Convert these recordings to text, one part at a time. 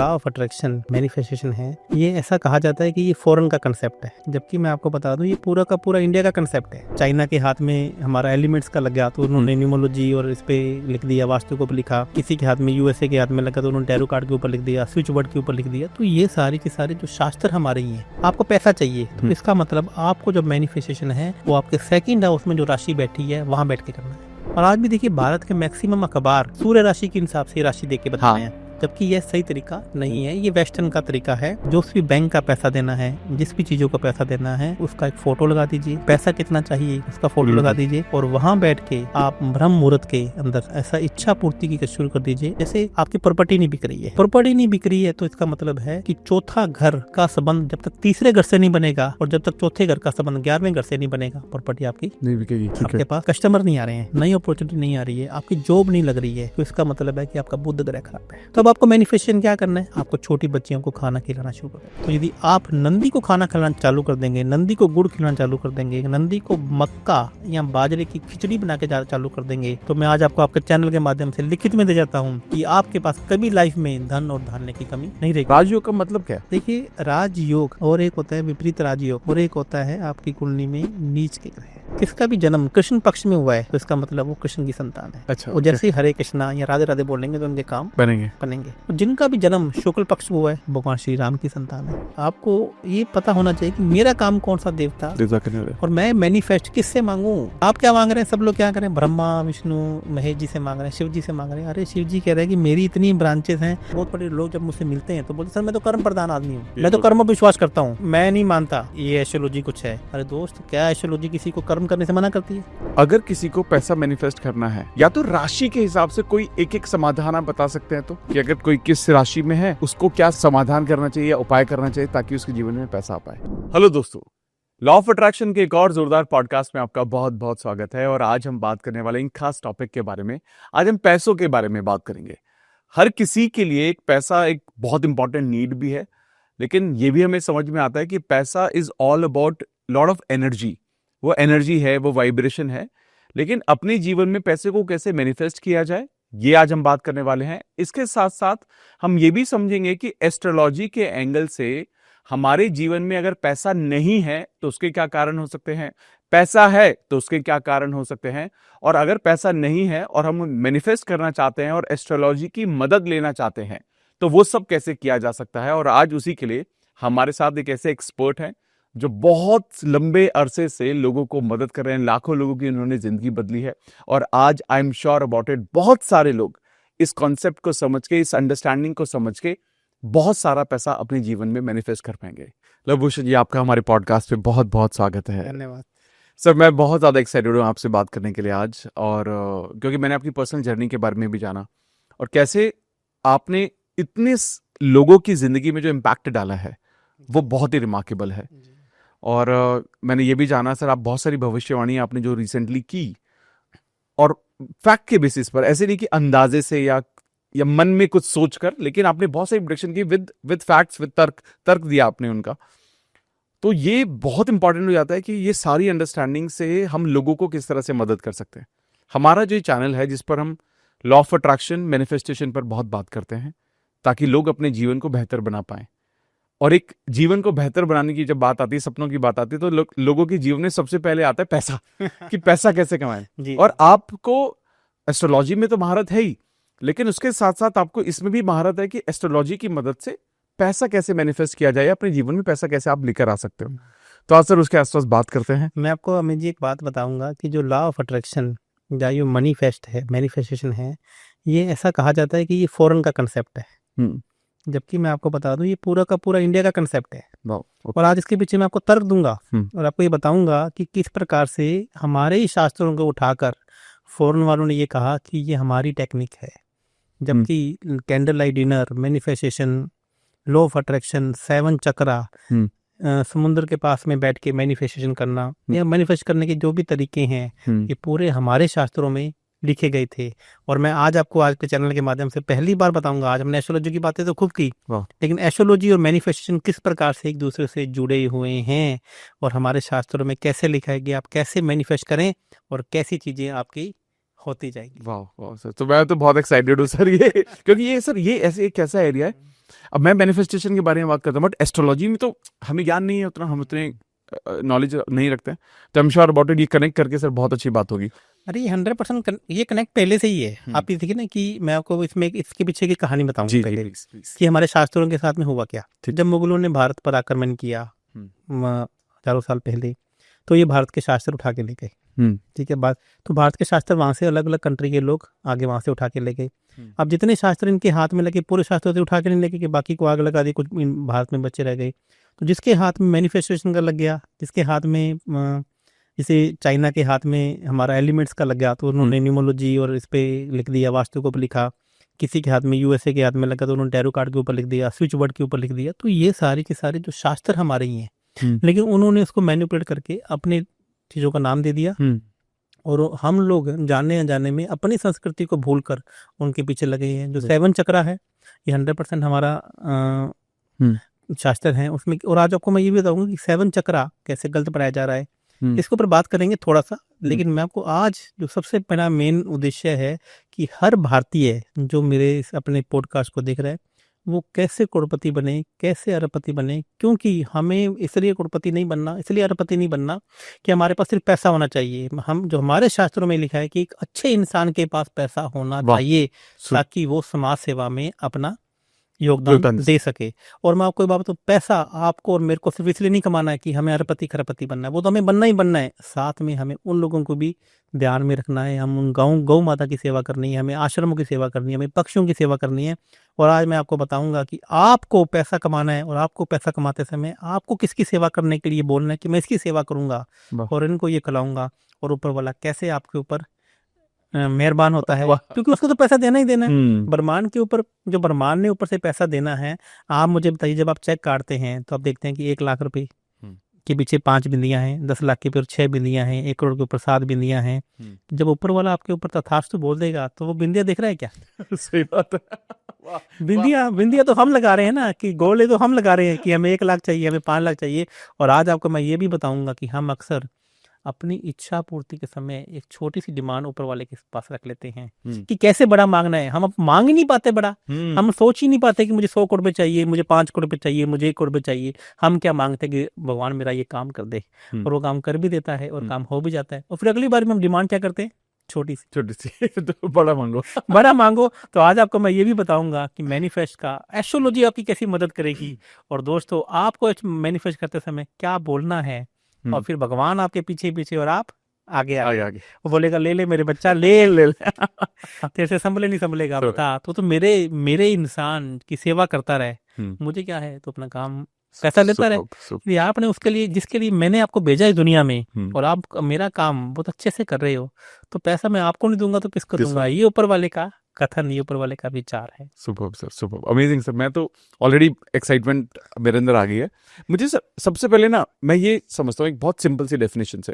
Law of attraction manifestation है, ये ऐसा कहा जाता है कि ये फॉरेन का कंसेप्ट है, जबकि मैं आपको बता दूं ये पूरा का पूरा इंडिया का कंसेप्ट है। चाइना के हाथ में हमारा एलिमेंट्स का लग गया तो उन्होंने न्यूमोलॉजी और इस पे लिख दिया, वास्तु के ऊपर लिखा। किसी के हाथ में यूएसए के हाथ में लगा तो उन्होंने टैरो कार्ड के ऊपर लिख दिया, स्विच वर्ड के ऊपर लिख दिया। तो ये सारी के सारे जो शास्त्र हमारे ही हैं। आपको पैसा चाहिए तो इसका मतलब आपको जो मैनिफेस्टेशन है वो आपके सेकंड हाउस में जो राशि बैठी है वहां बैठ के करना है। और आज भी देखिए भारत के मैक्सिमम अखबार सूर्य राशि के हिसाब से राशि देके बता रहे हैं, जबकि यह सही तरीका नहीं है। ये वेस्टर्न का तरीका है। जो भी बैंक का पैसा देना है, जिस भी चीजों का पैसा देना है, उसका एक फोटो लगा दीजिए, पैसा कितना चाहिए उसका फोटो लगा दीजिए, और वहां बैठ के आप ब्रह्म मुहूर्त के अंदर ऐसा इच्छा पूर्ति की शुरू कर दीजिए। जैसे आपकी प्रॉपर्टी नहीं बिक रही है, प्रॉपर्टी नहीं बिक रही है तो इसका मतलब है कि चौथा घर का संबंध जब तक तीसरे घर से नहीं बनेगा और जब तक चौथे घर का संबंध 11वें घर से नहीं बनेगा, प्रॉपर्टी आपकी नहीं बिकेगी। आपके पास कस्टमर नहीं आ रहे हैं, नई अपॉर्चुनिटी नहीं आ रही है, आपकी जॉब नहीं लग रही है, तो इसका मतलब है कि आपका बुध ग्रह खराब है। तब आपको मैनिफेस्टेशन क्या करना है? आपको छोटी बच्चियों को खाना खिलाना शुरू कर। तो यदि आप नंदी को खाना खिलाना चालू कर देंगे, नंदी को गुड़ खिलाना चालू कर देंगे, नंदी को मक्का या बाजरे की खिचड़ी बना के चालू कर देंगे, तो मैं आज आपको आपके चैनल के माध्यम से लिखित में दे जाता हूँ कि आपके पास कभी लाइफ में धन और धान्य की कमी नहीं रहेगी। राजयोग का मतलब क्या है? देखिए, राजयोग और एक होता है विपरीत राजयोग और एक होता है आपकी कुंडली में नीच के ग्रह। किसका भी जन्म कृष्ण पक्ष में हुआ है तो इसका मतलब वो कृष्ण की संतान है। अच्छा, और जैसे ही हरे कृष्णा या राधे राधे बोलेंगे तो उनके काम बनेंगे। और जिनका भी जन्म शुक्ल पक्ष में हुआ है भगवान श्री राम की संतान है। आपको ये पता होना चाहिए कि मेरा काम कौन सा देवता और मैं मैनिफेस्ट किससे मांगू। आप क्या मांग रहे हैं? सब लोग क्या करें? ब्रह्मा विष्णु महेश जी से मांग रहे हैं, शिव जी से मांग रहे हैं। अरे शिव जी कह रहे हैं कि मेरी इतनी ब्रांचेस हैं। बहुत बड़े लोग जब मुझसे मिलते हैं तो बोलते सर मैं तो कर्म प्रधान आदमी हूँ, मैं तो कर्म विश्वास करता हूँ, मैं नहीं मानता ये एस्ट्रोलॉजी कुछ है। अरे दोस्त, क्या एस्ट्रोलॉजी किसी को कर्म करने से मना करती है? अगर किसी को पैसा मैनिफेस्ट करना है या तो राशि के हिसाब से कोई एक एक समाधान आप बता सकते हैं तो कि अगर कोई किस राशि में है उसको क्या समाधान करना चाहिए या उपाय करना चाहिए ताकि उसके जीवन में पैसा आ पाए। हेलो दोस्तों, लॉ ऑफ अट्रैक्शन के एक और जोरदार पॉडकास्ट में आपका बहुत बहुत स्वागत है। और आज हम बात करने वाले इन खास टॉपिक के बारे में, आज हम पैसों के बारे में बात करेंगे। हर किसी के लिए एक पैसा एक बहुत इंपॉर्टेंट नीड भी है, लेकिन ये भी हमें समझ में आता है कि पैसा is all about lot of energy. वो एनर्जी है, वो वाइब्रेशन है, लेकिन अपने जीवन में पैसे को कैसे मैनिफेस्ट किया जाए ये आज हम बात करने वाले हैं। इसके साथ साथ हम ये भी समझेंगे कि एस्ट्रोलॉजी के एंगल से हमारे जीवन में अगर पैसा नहीं है तो उसके क्या कारण हो सकते हैं, पैसा है तो उसके क्या कारण हो सकते हैं, और अगर पैसा नहीं है और हम मैनिफेस्ट करना चाहते हैं और एस्ट्रोलॉजी की मदद लेना चाहते हैं तो वो सब कैसे किया जा सकता है। और आज उसी के लिए हमारे साथ एक ऐसे एक्सपर्ट हैं जो बहुत लंबे अरसे से लोगों को मदद कर रहे हैं, लाखों लोगों की उन्होंने जिंदगी बदली है। और आज I am sure about it, बहुत सारे लोग इस कॉन्सेप्ट को समझ के, इस अंडरस्टैंडिंग को समझ के बहुत सारा पैसा अपने जीवन में मैनिफेस्ट कर पाएंगे। लवभूषण जी, आपका हमारे पॉडकास्ट पे बहुत बहुत स्वागत है। धन्यवाद सर। मैं बहुत ज़्यादा एक्साइटेड हूँ आपसे बात करने के लिए आज, और क्योंकि मैंने आपकी पर्सनल जर्नी के बारे में भी जाना और कैसे आपने इतने लोगों की जिंदगी में जो इम्पैक्ट डाला है वो बहुत ही रिमार्केबल है। और मैंने ये भी जाना सर, आप बहुत सारी भविष्यवाणी आपने जो रिसेंटली की और फैक्ट के बेसिस पर, ऐसे नहीं कि अंदाजे से या मन में कुछ सोचकर, लेकिन आपने बहुत सारी प्रेडिक्शन की विद फैक्ट्स, विद तर्क दिया आपने उनका। तो ये बहुत इंपॉर्टेंट हो जाता है कि ये सारी अंडरस्टैंडिंग से हम लोगों को किस तरह से मदद कर सकते हैं। हमारा जो चैनल है जिस पर हम लॉ ऑफ अट्रैक्शन मैनिफेस्टेशन पर बहुत बात करते हैं ताकि लोग अपने जीवन को बेहतर बना पाएं। और एक जीवन को बेहतर बनाने की जब बात आती है, सपनों की बात आती है, तो लोगों के जीवन में सबसे पहले आता है पैसा कि पैसा कैसे कमाएं। और आपको एस्ट्रोलॉजी में तो महारत है ही, लेकिन उसके साथ साथ आपको इसमें भी महारत है कि एस्ट्रोलॉजी की मदद से पैसा कैसे मैनिफेस्ट किया जाए, अपने जीवन में पैसा कैसे आप लेकर आ सकते हो। तो आज सर उसके आसपास बात करते हैं। मैं आपको अमित जी एक बात बताऊंगा कि जो लॉ ऑफ अट्रैक्शन या जो मैनिफेस्टेशन है, ये ऐसा कहा जाता है कि ये फॉरेन का कंसेप्ट है, जबकि मैं आपको बता दूं ये पूरा का पूरा इंडिया का कंसेप्ट है। और आज इसके पीछे मैं आपको तर्क दूंगा और आपको ये बताऊंगा कि किस प्रकार से हमारे ही शास्त्रों को उठाकर फॉरेन वालों ने ये कहा कि ये हमारी टेक्निक है। जबकि candle light dinner, manifestation, law of attraction, 7 चक्रा, समुद्र के पास में बैठ के मैनिफेस्टेशन करना या मैनिफेस्ट करने के जो भी तरीके हैं, ये पूरे हमारे शास्त्रों में लिखे गए थे। और मैं आज आपको आज के चैनल के माध्यम से पहली बार बताऊंगा। आज हमने एस्ट्रोलॉजी की बातें तो खूब की, लेकिन एस्ट्रोलॉजी और मैनिफेस्टेशन किस प्रकार से एक दूसरे से जुड़े हुए हैं और हमारे शास्त्रों में कैसे लिखा है कि आप कैसे मैनिफेस्ट करें और कैसी चीजें आपकी होती जाएगी। वाह वाह सर, तो मैं तो बहुत एक्साइटेड हूँ सर ये, क्योंकि ये सर ये ऐसे एक ऐसा एरिया है अब मैं मैनिफेस्टेशन के बारे में बात करता हूँ, बट एस्ट्रोलॉजी में तो हमें ज्ञान नहीं है उतना, हम उतने नॉलेज नहीं रखते हैं, तो I am sure about it. ये कनेक्ट करके सर बहुत अच्छी बात होगी। अरे ये 100% ये कनेक्ट पहले से ही है। आप ये देखिए ना कि मैं आपको इसमें इसके पीछे की कहानी बताऊंगा पहले कि हमारे शास्त्रों के साथ में हुआ क्या। जब मुगलों ने भारत पर आक्रमण किया हजारों साल पहले, तो ये भारत के शास्त्र उठा के ले गए। ठीक है बात, तो भारत के शास्त्र वहां से अलग अलग कंट्री के लोग आगे वहां से उठा के ले गए। अब जितने शास्त्र इनके हाथ में लगे, पूरे शास्त्रों से उठा के नहीं लेके कि बाकी को आग लगा दी, कुछ भारत में बच्चे रह गए। तो जिसके हाथ में मैनिफेस्टेशन का लग गया, जिसके हाथ में जैसे चाइना के हाथ में हमारा एलिमेंट्स का लग गया, तो उन्होंने न्यूमोलॉजी और इस पे लिख दिया, वास्तु के ऊपर लिखा। किसी के हाथ में यूएसए के हाथ में लगा तो उन्होंने टैरो कार्ड के ऊपर लिख दिया, स्विच वर्ड के ऊपर लिख दिया। तो ये सारे के सारे जो शास्त्र हमारे ही हैं, लेकिन उन्होंने उसको मैनिपुलेट करके अपने चीज़ों का नाम दे दिया। और हम लोग जाने अनजाने में अपनी संस्कृति को भूलकर उनके पीछे लगे हैं। जो 7 चक्रा है, ये 100% हमारा शास्त्र है उसमें। और आज आपको मैं ये भी बताऊंगा कि 7 चक्रा कैसे गलत पढ़ाया जा रहा है, इसके ऊपर बात करेंगे थोड़ा सा। लेकिन मैं आपको आज जो सबसे बड़ा मेन उद्देश्य है कि हर भारतीय जो मेरे अपने पॉडकास्ट को देख रहा है, वो कैसे करोड़पति बने, कैसे अरबपति बने। क्योंकि हमें इसलिए करोड़पति नहीं बनना, इसलिए अरबपति नहीं बनना कि हमारे पास सिर्फ पैसा होना चाहिए। हम जो हमारे शास्त्रों में लिखा है कि एक अच्छे इंसान के पास पैसा होना चाहिए ताकि वो समाज सेवा में अपना योगदान दे सके। और मैं आपको एक बात बताऊं, पैसा आपको और मेरे को सिर्फ इसलिए नहीं कमाना है कि हमें अरबपति खरबपति बनना है, वो तो हमें बनना ही बनना है। साथ में हमें उन लोगों को भी ध्यान में रखना है, हम उन गौ माता की सेवा करनी है, हमें आश्रमों की सेवा करनी है, हमें पक्षियों की सेवा करनी है। और आज मैं आपको बताऊंगा कि आपको पैसा कमाना है, और आपको पैसा कमाते समय आपको किसकी सेवा करने के लिए बोलना है कि मैं इसकी सेवा करूंगा और इनको ये खिलाऊंगा। और ऊपर वाला कैसे आपके ऊपर मेहरबान होता है, क्योंकि उसको तो पैसा देना ही देना है। ब्रह्मांड के ऊपर, जो ब्रह्मांड ने ऊपर से पैसा देना है। आप मुझे बताइए, जब आप चेक काटते हैं तो आप देखते हैं कि 1 लाख रुपए के पीछे 5 बिंदियां हैं, 10 लाख के ऊपर 6 बिंदियां हैं, 1 करोड़ के ऊपर 7 बिंदियां हैं। जब ऊपर वाला आपके ऊपर तथास्तु बोल देगा तो वो बिंदियां दिख रहा है क्या? सही बात है। बिंदियां तो हम लगा रहे हैं ना, कि गोले तो हम लगा रहे हैं कि हमें 1 लाख चाहिए, हमें 5 लाख चाहिए। और आज आपको मैं ये भी बताऊंगा कि हम अक्सर अपनी इच्छा पूर्ति के समय एक छोटी सी डिमांड ऊपर वाले के पास रख लेते हैं कि कैसे बड़ा मांगना है। हम अब मांग ही नहीं पाते बड़ा, हम सोच ही नहीं पाते कि मुझे 100 करोड़ रुपए चाहिए, मुझे 5 करोड़ रुपए चाहिए, मुझे 1 करोड़ रुपए चाहिए। हम क्या मांगते हैं कि भगवान मेरा ये काम कर दे, और वो काम कर भी देता है और काम हो भी जाता है। और फिर अगली बार में हम डिमांड क्या करते हैं? छोटी सी तो बड़ा मांगो। बड़ा मांगो। तो आज आपको मैं ये भी बताऊंगा कि मैनिफेस्ट का एस्ट्रोलॉजी आपकी कैसी मदद करेगी। और दोस्तों, आपको मैनिफेस्ट करते समय क्या बोलना है, और फिर भगवान आपके पीछे पीछे और आप आगे वो बोलेगा ले ले मेरे बच्चा, ले तेरे से संभले नहीं संभलेगा, बता तो मेरे इंसान की सेवा करता रहे। मुझे क्या है, तो अपना काम पैसा लेता रहे। आपने उसके लिए, जिसके लिए मैंने आपको भेजा है दुनिया में, और आप मेरा काम बहुत अच्छे से कर रहे हो, तो पैसा मैं आपको नहीं दूंगा तो किसको दूंगा? ये ऊपर वाले का कथन, ये ऊपर वाले का विचार है। Superb sir, superb, amazing sir. मैं तो ऑलरेडी एक्साइटमेंट मेरे अंदर आ गई है। मुझे सर सबसे पहले ना, मैं ये समझता हूँ एक बहुत सिंपल सी डेफिनेशन से,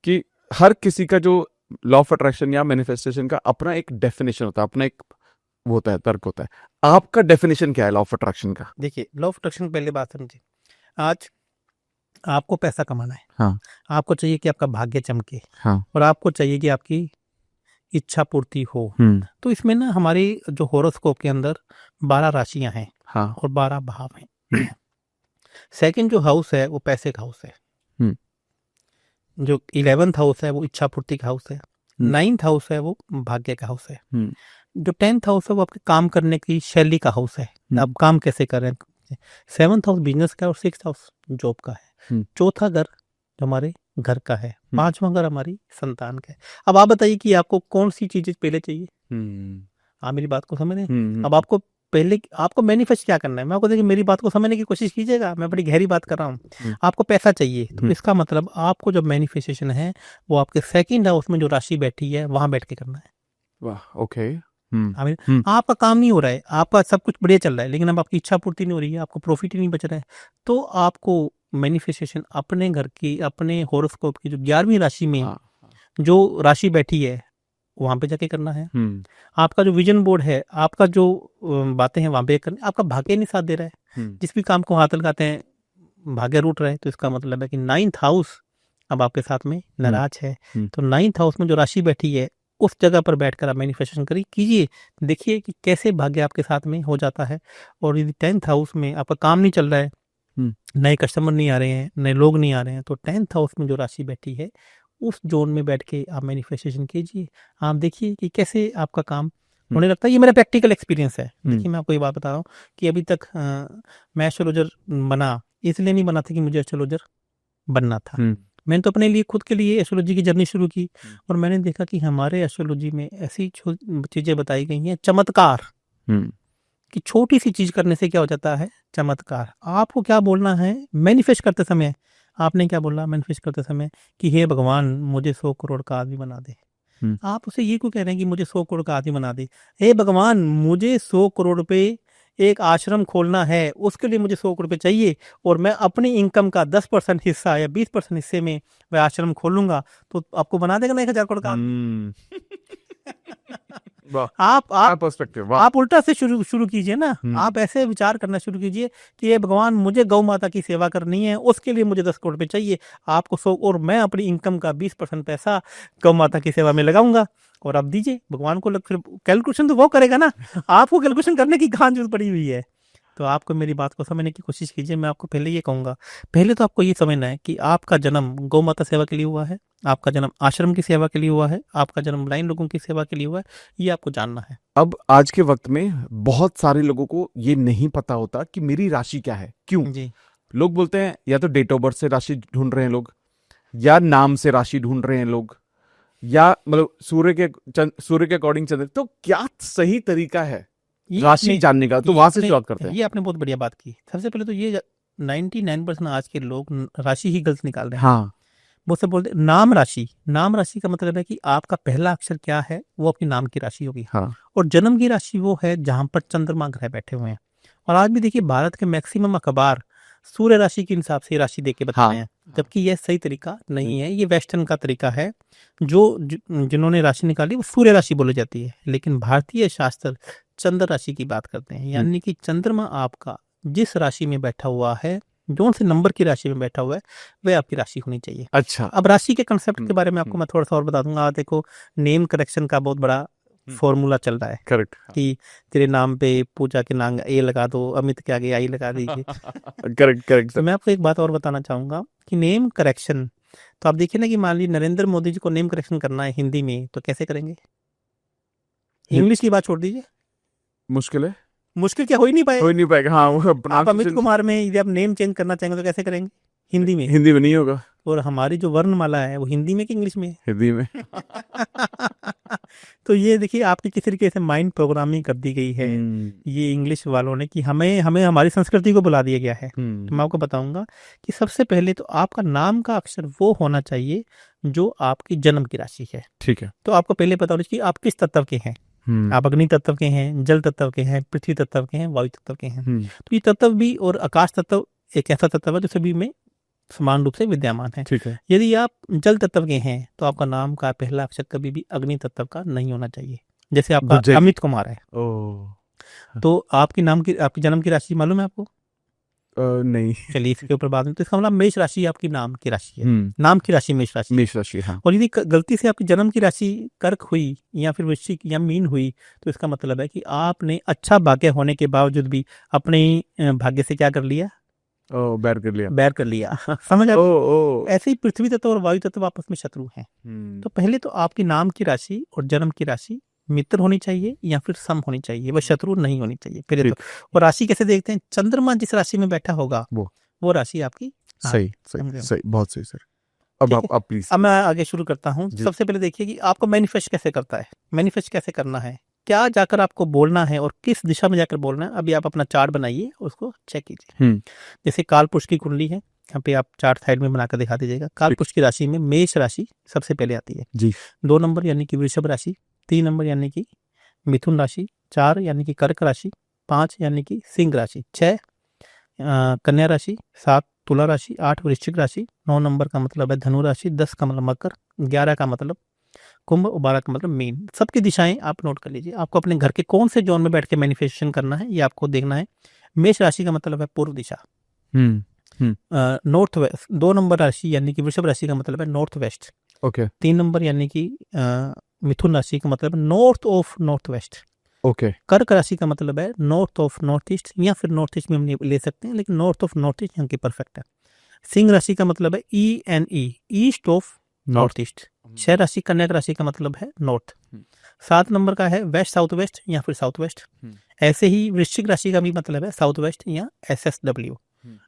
कि हर किसी का जो लॉ ऑफ अट्रैक्शन या मैनिफेस्टेशन का अपना एक डेफिनेशन होता है, अपना एक वो होता है, तर्क होता है। आपका डेफिनेशन क्या है लॉ ऑफ अट्रैक्शन का? देखिए, लॉ ऑफ अट्रैक्शन पहले बात समझिए। आज आपको पैसा कमाना है, हाँ। आपको चाहिए कि आपका भाग्य चमके, हाँ। और आपको चाहिए कि आपकी इच्छा पूर्ति हो। तो इसमें ना हमारी जो होरोस्कोप के अंदर 12 राशियां हैं, हाँ। और 12 भाव हैं। सेकंड जो हाउस है वो पैसे का हाउस है, जो 11th हाउस है वो इच्छा पूर्ति का हाउस है, 9th हाउस है वो भाग्य का हाउस है, जो 10th हाउस है वो आपके काम करने की शैली का हाउस है, आप काम कैसे कर रहे हैं। 7th हाउस बिजनेस का, और 6th हाउस जॉब का है। चौथा घर जो हमारे घर का है, 5वां घर हमारी संतान का है। अब आप बताइए कि आपको कौन सी चीजें पहले चाहिए? आप मेरी बात को समझ रहे हैं? अब आपको पहले आपको मैनिफेस्ट क्या करना है, मैं आपको देखिए मेरी बात को समझने की कोशिश कीजिएगा, मैं बड़ी गहरी बात कर रहा हूँ। आपको पैसा चाहिए, तो इसका मतलब आपको जो मैनिफेस्टेशन है वो आपके 2nd हाउस में जो राशि बैठी है वहां बैठ के करना है। वाह, ओके। आपका काम नहीं हो रहा है, आपका सब कुछ बढ़िया चल रहा है, लेकिन अब आपकी इच्छा पूर्ति नहीं हो रही है, आपको प्रॉफिट ही नहीं बच रहा है, तो आपको मैनिफेस्टेशन अपने घर की, अपने होरोस्कोप की जो 11वीं राशि में जो राशि बैठी है वहां पे जाके करना है। आपका जो विजन बोर्ड है, आपका जो बातें हैं वहां पे करनी। आपका भाग्य नहीं साथ दे रहा है, जिस भी काम को हाथ लगाते हैं भाग्य रूट रहा है, तो इसका मतलब है कि 9th हाउस अब आपके साथ में नाराज है। तो 9th हाउस में जो राशि बैठी है उस जगह पर बैठकर आप मैनिफेस्टेशन कीजिए, देखिए कि कैसे भाग्य आपके साथ में हो जाता है। और यदि 10th हाउस में आपका काम नहीं चल रहा है, नए कस्टमर नहीं आ रहे हैं, नए लोग नहीं आ रहे हैं, तो 10th हाउस में जो राशि बैठी है उस जोन में बैठ के आप मैनिफेस्टेशन कीजिए। आप देखिए कि कैसे आपका काम होने लगता है। ये मेरा प्रैक्टिकल एक्सपीरियंस है। देखिए मैं आपको ये बात बता रहा हूँ कि अभी तक मैं एस्ट्रोलॉजर बना इसलिए नहीं बना था कि मुझे एस्ट्रोलॉजर बनना था। मैंने तो अपने लिए खुद के लिए एस्ट्रोलॉजी की जर्नी शुरू की और मैंने देखा कि हमारे एस्ट्रोलॉजी में ऐसी चीजें बताई गई हैं, चमत्कार, कि छोटी सी चीज करने से क्या हो जाता है, चमत्कार। आपको क्या बोलना है मैनिफेस्ट करते समय? आपने क्या बोला मैनिफेस्ट करते समय कि हे भगवान मुझे 100 करोड़ का आदमी बना दे। आप उसे ये क्यों कह रहे हैं कि मुझे 100 करोड़ का आदमी बना दे? हे भगवान मुझे 100 करोड़ पे एक आश्रम खोलना है, उसके लिए मुझे 100 करोड़ रुपए चाहिए और मैं अपनी इनकम का 10% हिस्सा या 20% हिस्से में वह आश्रम खोलूंगा, तो आपको बना देगा ना 1000 करोड़ का आदमी। आप उल्टा से शुरू कीजिए ना। आप ऐसे विचार करना शुरू कीजिए कि ये भगवान मुझे गौ माता की सेवा करनी है, उसके लिए मुझे 10 करोड़ रुपए चाहिए, आपको 100 और मैं अपनी इनकम का 20% पैसा गौ माता की सेवा में लगाऊंगा और आप दीजिए भगवान को। फिर कैलकुलेशन तो वो करेगा ना, आपको कैलकुलेशन करने की कहाँ जरूरत पड़ी हुई है। तो आपको मेरी बात को समझने की कोशिश कीजिए। मैं आपको पहले ये कहूँगा, पहले तो आपको ये समझना है कि आपका जन्म गौ माता सेवा के लिए हुआ है, आपका जन्म आश्रम की सेवा के लिए हुआ है, आपका जन्म ब्लाइंड लोगों की सेवा के लिए हुआ है, ये आपको जानना है। अब आज के वक्त में बहुत सारे लोगों को ये नहीं पता होता कि मेरी राशि क्या है। क्यों जी, लोग बोलते हैं या तो डेट ऑफ बर्थ से राशि ढूंढ रहे हैं लोग, या नाम से राशि ढूंढ रहे हैं लोग, या मतलब सूर्य के अकॉर्डिंग चंद्र। तो क्या सही तरीका है राशि जानने का? तो वहां से शुरुआत करते हैं। ये आपने बहुत बढ़िया बात की। सबसे पहले तो ये 99% आज के लोग राशि ही गलत निकाल रहे हैं। हाँ, वो सब बोलते नाम राशि। नाम राशि का मतलब है कि आपका पहला अक्षर क्या है वो आपकी नाम की राशि होगी। हाँ, और जन्म की राशि वो है जहां पर चंद्रमा ग्रह बैठे हुए हैं। और आज भी देखिए भारत के मैक्सिमम अखबार सूर्य राशि के हिसाब से राशि दे के बता रहे हैं, जबकि यह सही तरीका नहीं है। ये वेस्टर्न का तरीका है। जिन्होंने राशि निकाली वो सूर्य राशि बोली जाती है, लेकिन भारतीय शास्त्र चंद्र राशि की बात करते हैं। यानी कि चंद्रमा आपका जिस राशि में बैठा हुआ है, जोन से नंबर की राशि में बैठा हुआ है, वह आपकी राशि होनी चाहिए। अच्छा। अब राशि के कंसेप्ट के बारे में आपको मैं थोड़ा सा और बता दूंगा। देखो, नेम करेक्शन का बहुत बड़ा फॉर्मूला चल रहा है। करेक्ट। कि तेरे नाम पे पूजा के नाम ए लगा दो, अमित के आगे आई लगा दीजिए। करेक्ट तो मैं आपको एक बात और बताना चाहूंगा कि नेम करेक्शन, तो आप देखिए ना कि मान लीजिए नरेंद्र मोदी जी को नेम करेक्शन करना है हिंदी में, तो कैसे करेंगे? इंग्लिश की बात छोड़ दीजिए, मुश्किल है, मुश्किल क्या हो ही नहीं पाएगा। हाँ, वो आप अमित कुमार में यदि आप नेम चेंज करना चाहेंगे तो कैसे करेंगे? हिंदी में। हिंदी में नहीं होगा। और हमारी जो वर्णमाला है वो हिंदी में कि इंग्लिश में? हिंदी में। तो ये देखिए आपकी किस तरीके से माइंड प्रोग्रामिंग कर दी गई है ये इंग्लिश वालों ने, कि हमें हमारी संस्कृति को बुला दिया गया है। तो मैं आपको बताऊंगा कि सबसे पहले तो आपका नाम का अक्षर वो होना चाहिए जो आपकी जन्म की राशि है। ठीक है। तो आपको पहले पता होना चाहिए कि आप किस तत्व के हैं। आप अग्नि तत्व के हैं, जल तत्व के हैं, पृथ्वी तत्व के हैं, वायु तत्व के हैं। तो ये तत्व भी और आकाश तत्व एक ऐसा तत्व है जो सभी में समान रूप से विद्यमान है। ठीक है। यदि आप जल तत्व के हैं तो आपका नाम का पहला अक्षर कभी भी अग्नि तत्व का नहीं होना चाहिए। जैसे आपका अमित कुमार है, तो आपकी जन्म की राशि मालूम है आपको? नहीं। चलिए इसके ऊपर बाद में। तो इसका मतलब मेष राशि आपकी नाम की राशि है। नाम की राशि मेष राशि। हाँ। और यदि गलती से आपकी जन्म की राशि कर्क हुई या फिर वृश्चिक या मीन हुई, तो इसका मतलब है कि आपने अच्छा भाग्य होने के बावजूद भी अपने भाग्य से क्या कर लिया? बैर कर लिया। समझ आप? ऐसे ही पृथ्वी तत्व और वायु तत्व आपस में शत्रु हैं। तो पहले तो आपकी नाम की राशि और जन्म की राशि मित्र होनी चाहिए या फिर सम होनी चाहिए, वह शत्रु नहीं होनी चाहिए पहले तो। और राशि कैसे देखते हैं? चंद्रमा जिस राशि में बैठा होगा वो राशि आपकी। सही, बहुत सही सर। अब आप प्लीज। अब मैं आगे शुरू करता हूँ। सबसे पहले देखिए कि आपको मैनिफेस्ट कैसे करता है, मैनिफेस्ट कैसे करना है, क्या जाकर आपको बोलना है और किस दिशा में जाकर बोलना है। अभी आप अपना चार्ट बनाइए, उसको चेक कीजिए। जैसे कालपुरुष की कुंडली है, यहाँ पे आप चार्ट साइड में बनाकर दिखा दीजिएगा। कालपुरुष की राशि में मेष राशि सबसे पहले आती है जी। 2 नंबर यानी कि वृषभ राशि, 3 नंबर यानी कि मिथुन राशि, 4 यानी कि कर्क राशि, 5 यानी कि सिंह राशि, 6 कन्या राशि, 7 तुला राशि, 8 वृश्चिक राशि, 9 नंबर का मतलब है धनु राशि, 10 का मतलब मकर, 11 का मतलब कुंभ और 12 का मतलब मीन। सबकी दिशाएं आप नोट कर लीजिए। आपको अपने घर के कौन से जोन में बैठ के मैनिफेस्टेशन करना है ये आपको देखना है। मेष राशि का मतलब है पूर्व दिशा, नॉर्थ वेस्ट। 2 नंबर राशि यानी कि वृषभ राशि का मतलब है नॉर्थ वेस्ट। ओके। 3 नंबर यानी कि मिथुन राशि का मतलब north of north west. Okay. कर्क राशि का मतलब है नॉर्थ ऑफ नॉर्थ ईस्ट, या फिर नॉर्थ ईस्ट में हम ले सकते हैं, लेकिन नॉर्थ ऑफ नॉर्थ ईस्ट यहाँ की परफेक्ट है। सिंह राशि का मतलब है ENE, east of north east. छह राशि कन्या राशि का मतलब है नॉर्थ। 7 नंबर का है वेस्ट साउथ वेस्ट या फिर साउथ वेस्ट। ऐसे ही वृश्चिक राशि का भी मतलब है साउथ वेस्ट या SSW।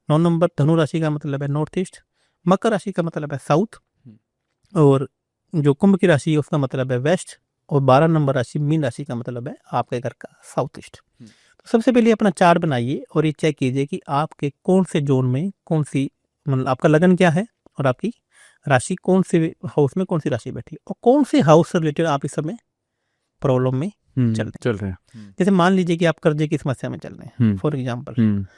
9 नंबर धनु राशि का मतलब है नॉर्थ ईस्ट। मकर राशि का मतलब है साउथ, और जो कुंभ की राशि है उसका मतलब है वेस्ट, और 12 नंबर राशि मीन राशि का मतलब है आपके घर का साउथ ईस्ट। तो सबसे पहले अपना चार्ट बनाइए और ये चेक कीजिए कि आपके कौन से जोन में कौन सी, मतलब आपका लगन क्या है और आपकी राशि कौन से हाउस में कौन सी राशि बैठी है, और कौन से हाउस से रिलेटेड आप इस समय प्रॉब्लम में चल रहे हैं। जैसे मान लीजिए कि आप कर्जे की समस्या में चल रहे हैं, फॉर एग्जाम्पल,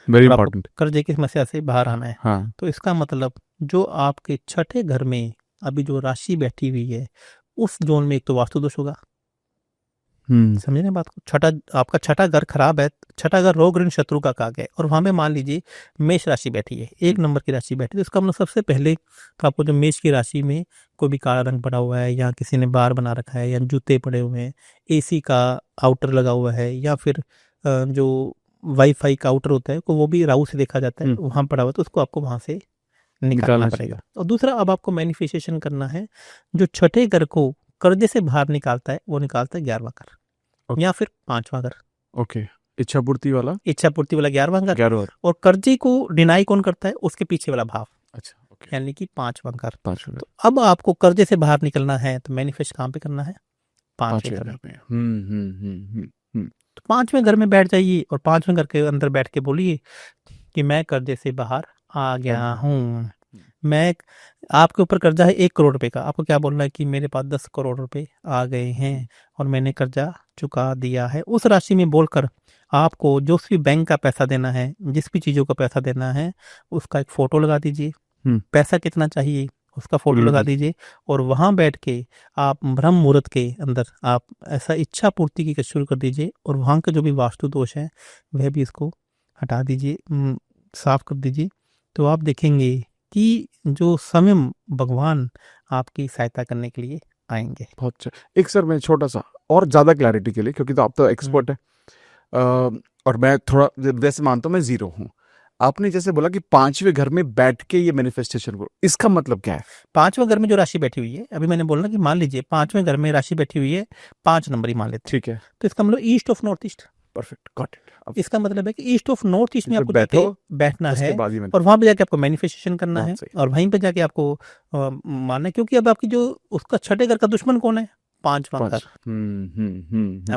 वेरी इंपॉर्टेंट, कर्जे की समस्या से बाहर आना है। हाँ। तो इसका मतलब जो आपके छठे घर में अभी जो राशि बैठी हुई है उस जोन में एक तो वास्तु दोष होगा। समझे ना बात को? आपका छठा घर खराब है, छठा घर रोग ऋण शत्रु का काग है, और वहां पे मान लीजिए मेष राशि बैठी है, 1 नंबर की राशि बैठी है, तो इसका मतलब सबसे पहले तो आपको जो मेष की राशि में कोई भी काला रंग पड़ा हुआ है, या किसी ने बार बना रखा है, या जूते पड़े हुए हैं, AC का आउटर लगा हुआ है, या फिर जो वाईफाई का आउटर होता है वो भी राहु से देखा जाता है, वहां पड़ा हुआ है, तो उसको आपको वहां से निकालना पड़ेगा। और दूसरा, अब आपको मैनिफेस्टेशन करना है, जो छठे घर को कर्जे से बाहर निकालता है वो निकालता है 11वां घर, या फिर 5वां घर। ओके। इच्छा पूर्ति वाला 11वां घर, और कर्जे को डिनाई कौन करता है? उसके पीछे वाला भाव। अच्छा, ओके। यानी कि 5वां घर। तो अब आपको कर्जे से बाहर निकलना है तो मैनिफेस्ट कहाँ पे करना है? 5वें घर में। तो 5वें घर में बैठ जाइए और 5वें घर के अंदर बैठ के बोलिए कि मैं कर्जे से बाहर आ गया हूँ। मैं, आपके ऊपर कर्जा है 1 करोड़ रुपए का, आपको क्या बोलना है कि मेरे पास 10 करोड़ रुपए आ गए हैं और मैंने कर्जा चुका दिया है। उस राशि में बोलकर आपको जो भी बैंक का पैसा देना है, जिस भी चीजों का पैसा देना है, उसका एक फोटो लगा दीजिए। पैसा कितना चाहिए उसका फोटो लगा दीजिए, और वहां बैठ के आप ब्रह्म मुहूर्त के अंदर आप ऐसा इच्छा पूर्ति की शुरू कर दीजिए, और वहां का जो भी वास्तु दोष है वह भी इसको हटा दीजिए, साफ कर दीजिए। तो आप देखेंगे कि जो स्वयं भगवान आपकी सहायता करने के लिए आएंगे। बहुत अच्छा। एक सर मैं छोटा सा और ज्यादा क्लैरिटी के लिए, क्योंकि तो आप तो एक्सपर्ट है और मैं थोड़ा वैसे मानता हूँ मैं 0 हूँ। आपने जैसे बोला कि 5वें घर में बैठ के ये मैनिफेस्टेशन करो, इसका मतलब क्या है? 5वें घर में जो राशि बैठी हुई है, अभी मैंने बोला कि मान लीजिए 5वें घर में राशि बैठी हुई है, 5 नंबर ही मान लेते हैं, ठीक है। तो इसका मतलब east of north east. Perfect, got it. इसका मतलब है कि ईस्ट ऑफ नॉर्थ ईस्ट में आपको बैठना है, और वहां पे जाके आपको मैनिफेस्टेशन करना है, और वहीं पे जाके आपको मानना है, क्योंकि अब आपकी जो उसका छठे घर का दुश्मन कौन है? 5वां घर।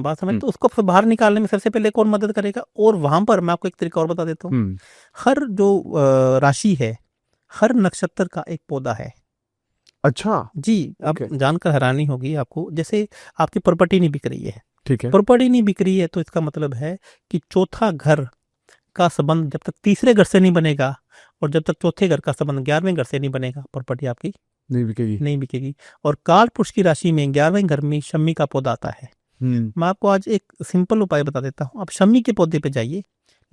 बात समझ? तो उसको बाहर निकालने में सबसे पहले कौन मदद करेगा? और वहां पर मैं आपको एक तरीका और बता देता हूँ। हर जो राशि है, हर नक्षत्र का एक पौधा है। अच्छा जी, अब जानकर हैरानी होगी आपको। जैसे आपकी प्रॉपर्टी नहीं बिक रही है, ठीक है, प्रॉपर्टी नहीं बिक रही है, तो इसका मतलब है कि चौथा घर का संबंध जब तक तीसरे घर से नहीं बनेगा, और जब तक चौथे घर का संबंध 11वें घर से नहीं बनेगा, प्रॉपर्टी आपकी नहीं बिकेगी। और काल पुरुष की राशि में 11वें घर में शम्मी का पौधा आता है। मैं आपको आज एक सिंपल उपाय बता देता हूँ। आप शम्मी के पौधे पे जाइए,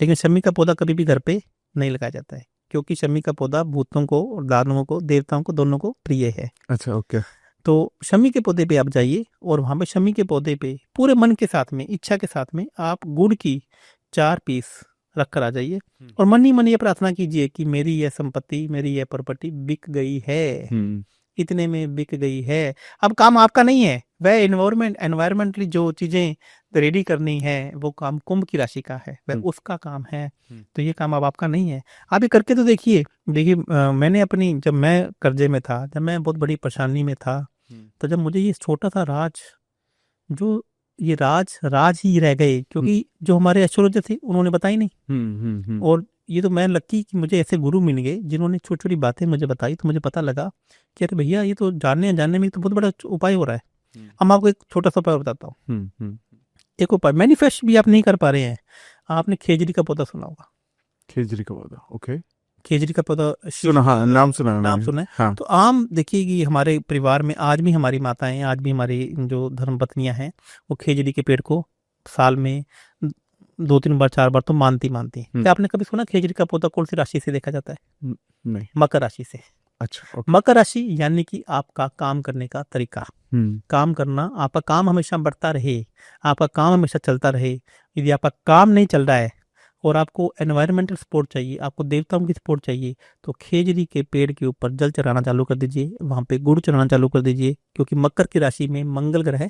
लेकिन शम्मी का पौधा कभी भी घर पे नहीं लगाया जाता है, क्योंकि शम्मी का पौधा भूतों को और दानवों को, देवताओं को, दोनों को प्रिय है। अच्छा, ओके। तो शम्मी के पौधे पे आप जाइए, और वहां पे शम्मी के पौधे पे पूरे मन के साथ में, इच्छा के साथ में आप गुड़ की 4 पीस रख कर आ जाइए, और मन ही मन ये प्रार्थना कीजिए कि मेरी यह संपत्ति, मेरी यह प्रॉपर्टी बिक गई है, इतने में बिक गई है। अब काम आपका नहीं है, वह एनवायरमेंटली जो चीजें रेडी करनी है वो काम कुंभ की राशि का है, वह उसका काम है। तो ये काम अब आपका नहीं है। आप ये करके तो देखिए। मैंने अपनी, जब मैं कर्जे में था, जब मैं बहुत बड़ी परेशानी में था, तो जब मुझे ये छोटा सा राज, जो ये राज ही रह गए, क्योंकि जो हमारे एस्ट्रोलॉजर थे उन्होंने बताई नहीं। और ये तो मैं लकी कि मुझे ऐसे गुरु मिल गए जिन्होंने छोटी छोटी बातें मुझे बताई, तो मुझे पता लगा कि अरे भैया, ये तो जानने में तो बहुत बड़ा उपाय हो रहा है। अब मैं आपको एक छोटा सा उपाय बताता हूँ। एक उपाय, मैनिफेस्ट भी आप नहीं कर पा रहे हैं, आपने खेजड़ी का पौधा सुना होगा? खेजड़ी का पौधा, ओके। खेजड़ी का पौधा सुना, हाँ, नाम सुना है। हाँ। तो आम देखिए कि हमारे परिवार में आज भी हमारी माताएं, आज भी हमारी जो धर्मपत्नियां हैं, वो खेजड़ी के पेड़ को साल में 2-3 बार 4 बार तो मानती। क्या आपने कभी सुना खेजड़ी का पौधा कौन सी राशि से देखा जाता है? नहीं। मकर राशि से। अच्छा, ओके। मकर राशि यानी कि आपका काम करने का तरीका, काम करना, आपका काम हमेशा बढ़ता रहे, आपका काम हमेशा चलता रहे। यदि आपका काम नहीं चल रहा है और आपको एनवायरमेंटल सपोर्ट चाहिए, आपको देवताओं की सपोर्ट चाहिए, तो खेजड़ी के पेड़ के ऊपर जल चढ़ाना चालू कर दीजिए, वहां पे गुड़ चढ़ाना चालू कर दीजिए, क्योंकि मकर की राशि में मंगल ग्रह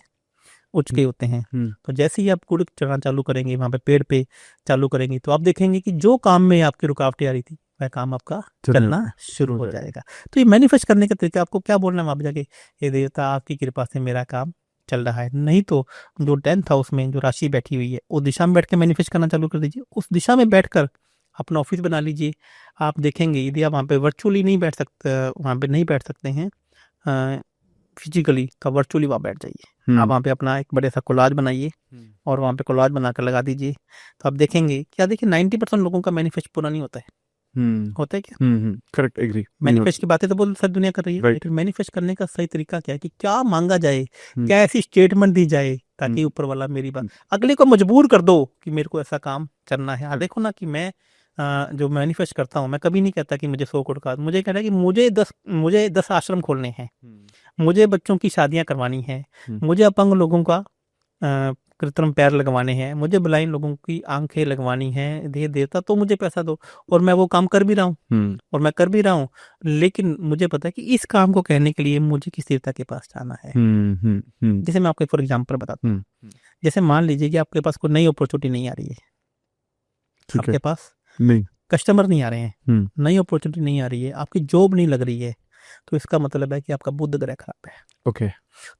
उच्च के होते हैं। तो जैसे ही आप गुड़ चढ़ाना चालू करेंगे, वहां पे पेड़ पे चालू करेंगे, तो आप देखेंगे कि जो काम में आपकी रुकावटें आ रही थी वह काम आपका चलना शुरू हो जाएगा। तो ये मैनिफेस्ट करने का तरीका, आपको क्या बोलना है वहां पे जाके, ये देवता आपकी कृपा से मेरा काम चल रहा है। नहीं तो जो 10th हाउस में जो राशि बैठी हुई है उस दिशा में बैठ के मैनिफेस्ट करना चालू कर दीजिए। उस दिशा में बैठकर अपना ऑफिस बना लीजिए। आप देखेंगे यदि आप वहाँ पे वर्चुअली नहीं बैठ सकते, वहाँ पे नहीं बैठ सकते हैं फिजिकली, तो वर्चुअली वहाँ बैठ जाइए। आप वहाँ पे अपना एक बड़े सा कोलाज बनाइए और वहाँ पे कोलाज बनाकर लगा दीजिए। तो आप देखेंगे, क्या देखिए 90% लोगों का मैनिफेस्ट पूरा नहीं होता है। होता है क्या? Correct, agree. मैनिफेस्ट की बातें तो बहुत सारी दुनिया कर रही है, लेकिन मैनिफेस्ट करने का सही तरीका क्या है कि क्या मांगा जाए, क्या ऐसी स्टेटमेंट दी जाए ताकि ऊपर वाला मेरी बात, अगले को मजबूर कर दो कि मेरे को ऐसा काम करना है। देखो ना कि मैं जो मैनिफेस्ट करता हूँ, मैं कभी नहीं कहता कि मुझे 100 करोड़ का, मुझे कहता है कि मुझे 10 आश्रम खोलने हैं, मुझे बच्चों की शादियां करवानी है, मुझे अपंग लोगों का कृत्रिम पैर लगवाने हैं, मुझे ब्लाइंड लोगों की आंखें लगवानी हैं, दे देवता तो मुझे पैसा दो। और मैं वो काम कर भी रहा हूँ, और मैं कर भी रहा हूँ, लेकिन मुझे पता है कि इस काम को कहने के लिए मुझे किस देवता के पास जाना है। जैसे मैं आपको फॉर एग्जाम्पल बताता हूँ, जैसे मान लीजिए कि आपके पास कोई नई अपॉर्चुनिटी नहीं आ रही है, आपके पास नहीं कस्टमर नहीं आ रहे हैं, नई अपॉर्चुनिटी नहीं आ रही है, आपकी जॉब नहीं लग रही है, तो इसका मतलब है कि आपका बुध ग्रह खराब है। ओके।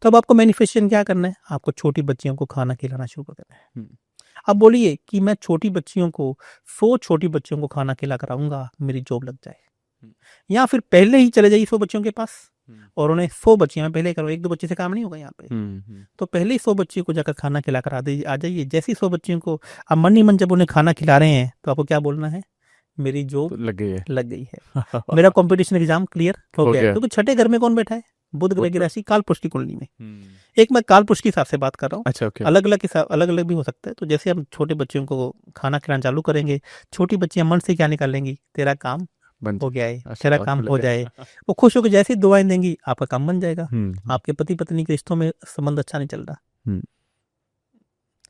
तो अब आपको मैनिफेस्टेशन क्या करना है, आपको छोटी बच्चियों को खाना खिलाना शुरू कर देना है। अब बोलिए कि मैं छोटी बच्चियों को 100 छोटी बच्चियों को खाना खिला कर आऊंगा, मेरी जॉब लग जाए, या फिर पहले ही चले जाइए 100 बच्चियों के पास और उन्हें 100 बच्चियां मैं पहले करो, 1-2 बच्चे से काम नहीं होगा यहाँ पे। तो पहले ही 100 बच्चियों को जाकर खाना खिला कर आ जाइए। जैसे ही 100 बच्चियों को अब मन ही मन जब उन्हें खाना खिला रहे हैं, तो आपको क्या बोलना है, मेरी जॉब तो लग गई है मेरा कंपटीशन एग्जाम क्लियर हो गया। क्योंकि छठे घर में कौन बैठा है, बुध ग्रह की राशि काल पुरुष की कुंडली में। एक मैं काल पुरुष के हिसाब से बात कर रहा हूँ, अच्छा, ओके। अलग अलग भी हो सकता है। तो जैसे हम छोटे बच्चों को खाना खिलाना चालू करेंगे, छोटी बच्चियां मन से क्या निकालेंगी, तेरा काम हो गया है, तेरा काम हो जाए। वो खुश होकर जैसी दुआएं देंगी, आपका काम बन जाएगा। आपके पति पत्नी के रिश्तों में संबंध अच्छा नहीं चल रहा,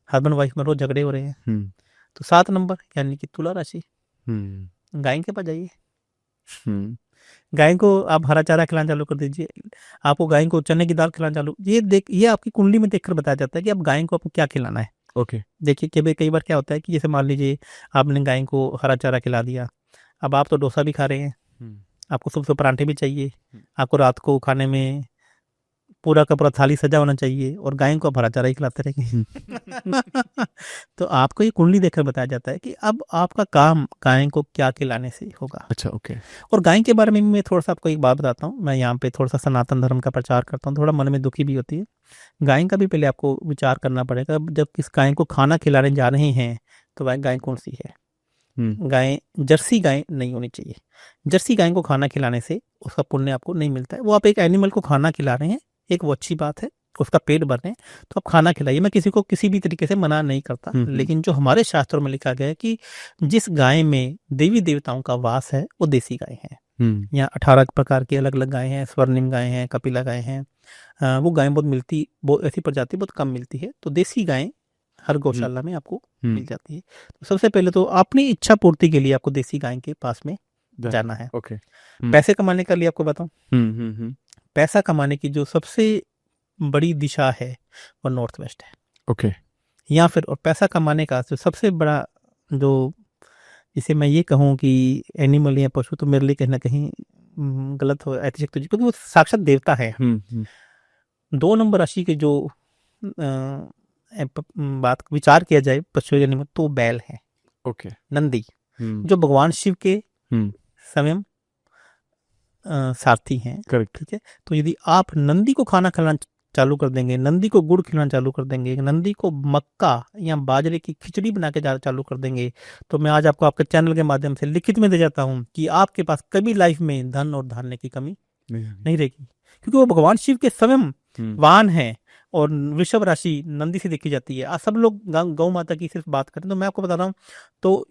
हस्बैंड वाइफ में रोज झगड़े हो रहे हैं, तो 7 नंबर यानी कि तुला राशि, गाय के पास जाइए, गाय को आप हरा चारा खिलाना चालू कर दीजिए। आपको गाय को चने की दाल खिलाना चालू, ये आपकी कुंडली में देखकर बताया जाता है कि आप गाय को आपको क्या खिलाना है। ओके। देखिए कई बार क्या होता है कि जैसे मान लीजिए आपने गाय को हरा चारा खिला दिया, अब आप तो डोसा भी खा रहे हैं, आपको सुबह पराठे भी चाहिए, आपको रात को खाने में पूरा का पूरा थाली सजा होना चाहिए, और गाय को आप हरा चारा ही खिलाते रहेंगे। तो आपको ये कुंडली देखकर बताया जाता है कि अब आपका काम गाय को क्या खिलाने से होगा। अच्छा, ओके। और गाय के बारे में मैं थोड़ा सा आपको एक बात बताता हूँ, मैं यहाँ पे थोड़ा सा सनातन धर्म का प्रचार करता हूँ, थोड़ा मन में दुखी भी होती है। गाय का भी पहले आपको विचार करना पड़ेगा, जब किस गाय को खाना खिलाने जा रहे हैं तो वह गाय कौन सी है। गाय जर्सी गाय नहीं होनी चाहिए। जर्सी गाय को खाना खिलाने से उसका पुण्य आपको नहीं मिलता है। वो आप एक एनिमल को खाना खिला रहे हैं, एक वो अच्छी बात है, उसका पेट भर रहे हैं, तो आप खाना खिलाइए। मैं किसी को किसी भी तरीके से मना नहीं करता, लेकिन जो हमारे शास्त्रों में लिखा गया है कि जिस गाय में देवी देवताओं का वास है वो देसी गाय है। यहाँ 18 प्रकार की अलग अलग गाय हैं, स्वर्णिम गाय हैं, कपिला गाय हैं। वो गाय बहुत ऐसी प्रजाति बहुत कम मिलती है, तो देसी गाय हर गौशाला में आपको मिल जाती है। तो सबसे पहले तो अपनी इच्छा पूर्ति के लिए आपको देसी गाय के पास में जाना है। ओके। पैसे कमाने के लिए आपको बताऊं, पैसा कमाने की जो सबसे बड़ी दिशा है वो नॉर्थ वेस्ट है। ओके। या फिर और पैसा कमाने का जो सबसे बड़ा, जो जिसे मैं ये कहूँ कि एनिमल या पशु, तो मेरे लिए कहीं ना कहीं गलत हो अतिशक्ति, क्योंकि वो साक्षात देवता है। 2 नंबर राशि के जो बात विचार किया जाए पशु एनिमल, तो बैल है। ओके। नंदी जो भगवान शिव के स्वयं सारथी हैं। करेक्ट। ठीक है, तो यदि आप नंदी को खाना खिलाना चालू कर देंगे, नंदी को गुड़ खिलाना चालू कर देंगे, नंदी को मक्का या बाजरे की खिचड़ी बना के चालू कर देंगे, तो मैं आज आपको आपके चैनल के माध्यम से लिखित में दे जाता हूं कि आपके पास कभी लाइफ में धन और धान्य की कमी नहीं रहेगी, क्योंकि वो भगवान शिव के स्वयं वाहन है। और वृषभ राशि नंदी से देखी जाती है। आज सब लोग गौ माता की सिर्फ बात करें, तो मैं आपको बता रहा हूँ, तो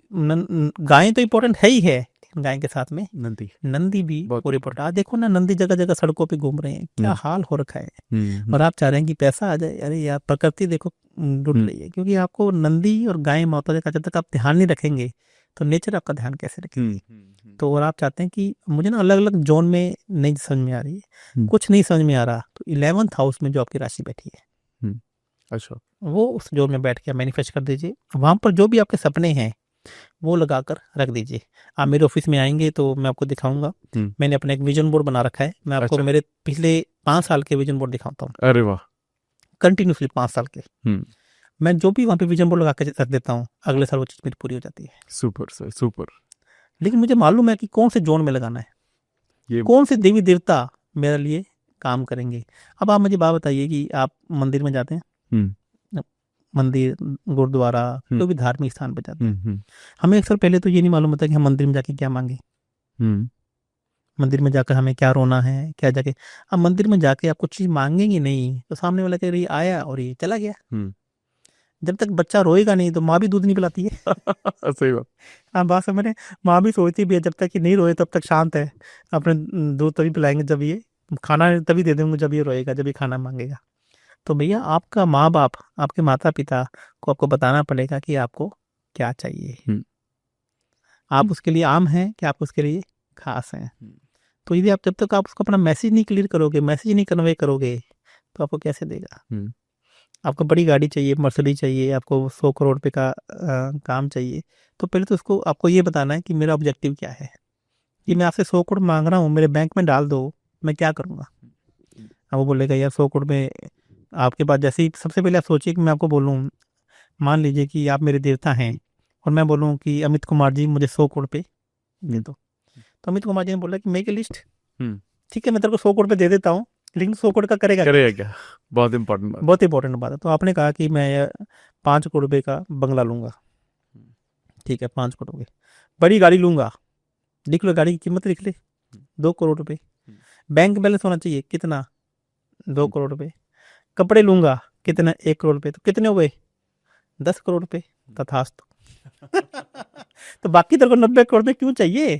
गाय तो इंपॉर्टेंट है ही है, गाय के साथ में नंदी। नंदी भी बहुत पूरे पोर्ट। आज देखो ना, नंदी जगह जगह सड़कों पे घूम रहे हैं, क्या हाल हो रखा है। और आप चाह रहे हैं कि पैसा आ जाए। अरे यार, प्रकृति देखो लुट रही है, क्योंकि आपको नंदी और गाय माता का जब तक आप ध्यान नहीं रखेंगे तो नेचर आपका ध्यान कैसे रखेंगे। तो और आप चाहते हैं कि मुझे ना अलग अलग जोन में नहीं समझ में आ रही है, कुछ नहीं समझ में आ रहा, तो 11th हाउस में जो आपकी राशि बैठी है, अच्छा, वो उस जोन में बैठ के मैनिफेस्ट कर दीजिए। वहां पर जो भी आपके सपने हैं वो लगाकर रख दीजिए। आप मेरे ऑफिस में आएंगे तो मैं आपको दिखाऊंगा। मैंने अपना एक विजन बोर्ड बना रखा है, मैं आपको अच्छा। मेरे पिछले 5 साल के विजन बोर्ड दिखाता हूँ, अरे वाह। कंटिन्यूसली 5 साल के। मैं जो भी वहाँ पे विजन बोर्ड लगा के रख देता हूँ, अगले साल वो चीज़ मेरी पूरी हो जाती है। Super sir, super. लेकिन मुझे मालूम है कि कौन से जोन में लगाना है, ये कौन से देवी देवता मेरे लिए काम करेंगे। अब आप मुझे बात बताइए कि आप मंदिर में जाते हैं, मंदिर, गुरुद्वारा, जो भी धार्मिक स्थान पे जाते हैं, हमें अक्सर पहले तो ये नहीं मालूम होता कि हम मंदिर में जाके क्या मांगे, मंदिर में जाकर हमें क्या रोना है, क्या जाके। अब मंदिर में जाके आप कुछ चीज मांगेंगे नहीं तो सामने वाला कह रही आया और ये चला गया। जब तक बच्चा रोएगा नहीं तो माँ भी दूध नहीं पिलाती है। सही बात। हाँ, बात समझ रहे हैं। माँ भी सोचती भी है जब तक कि नहीं रोए तब तक शांत है, अपने दूध तभी पिलाएंगे जब ये, खाना तभी दे देंगे जब ये रोएगा, जब ये खाना मांगेगा। तो भैया, आपका माँ बाप, आपके माता पिता को आपको बताना पड़ेगा कि आपको क्या चाहिए। आप उसके लिए आम हैं कि आप उसके लिए खास हैं। तो यदि आप जब तक आप उसको अपना मैसेज नहीं क्लियर करोगे, मैसेज नहीं कन्वे करोगे, तो आपको कैसे देगा। आपको बड़ी गाड़ी चाहिए, मर्सिडीज चाहिए, आपको 100 करोड़ रुपए का काम चाहिए, तो पहले तो उसको आपको ये बताना है कि मेरा ऑब्जेक्टिव क्या है, कि मैं आपसे 100 करोड़ मांग रहा हूँ, मेरे बैंक में डाल दो, मैं क्या करूँगा। अब वो बोलेगा यार 100 करोड़ में आपके पास, जैसे ही सबसे पहले आप सोचिए कि मैं आपको बोलूँ, मान लीजिए कि आप मेरे देवता हैं और मैं बोलूँ कि अमित कुमार जी मुझे 100 करोड़ पे दे दो, तो अमित कुमार जी ने बोला कि मेक ए लिस्ट। ठीक है, मैं तेरे को 100 करोड़ पे दे देता हूँ, लेकिन 100 करोड़ का करेगा क्या। बहुत इंपॉर्टेंट बात। बहुत इंपॉर्टेंट बात है। तो आपने कहा कि मैं 5 करोड़ रुपए का बंगला लूंगा। ठीक है, 5 करोड़ रुपए। बड़ी गाड़ी लूंगा, लिख लो, गाड़ी की कीमत लिख ले, 2 करोड़ रुपए। बैंक बैलेंस होना चाहिए कितना, 2 करोड़ रुपए। कपड़े लूंगा कितना, 1 करोड़ रुपए। तो कितने हुए, 10 करोड़ रुपए। तथास्तु। तो बाकी तेरे को 90 करोड़ रुपए क्यों चाहिए।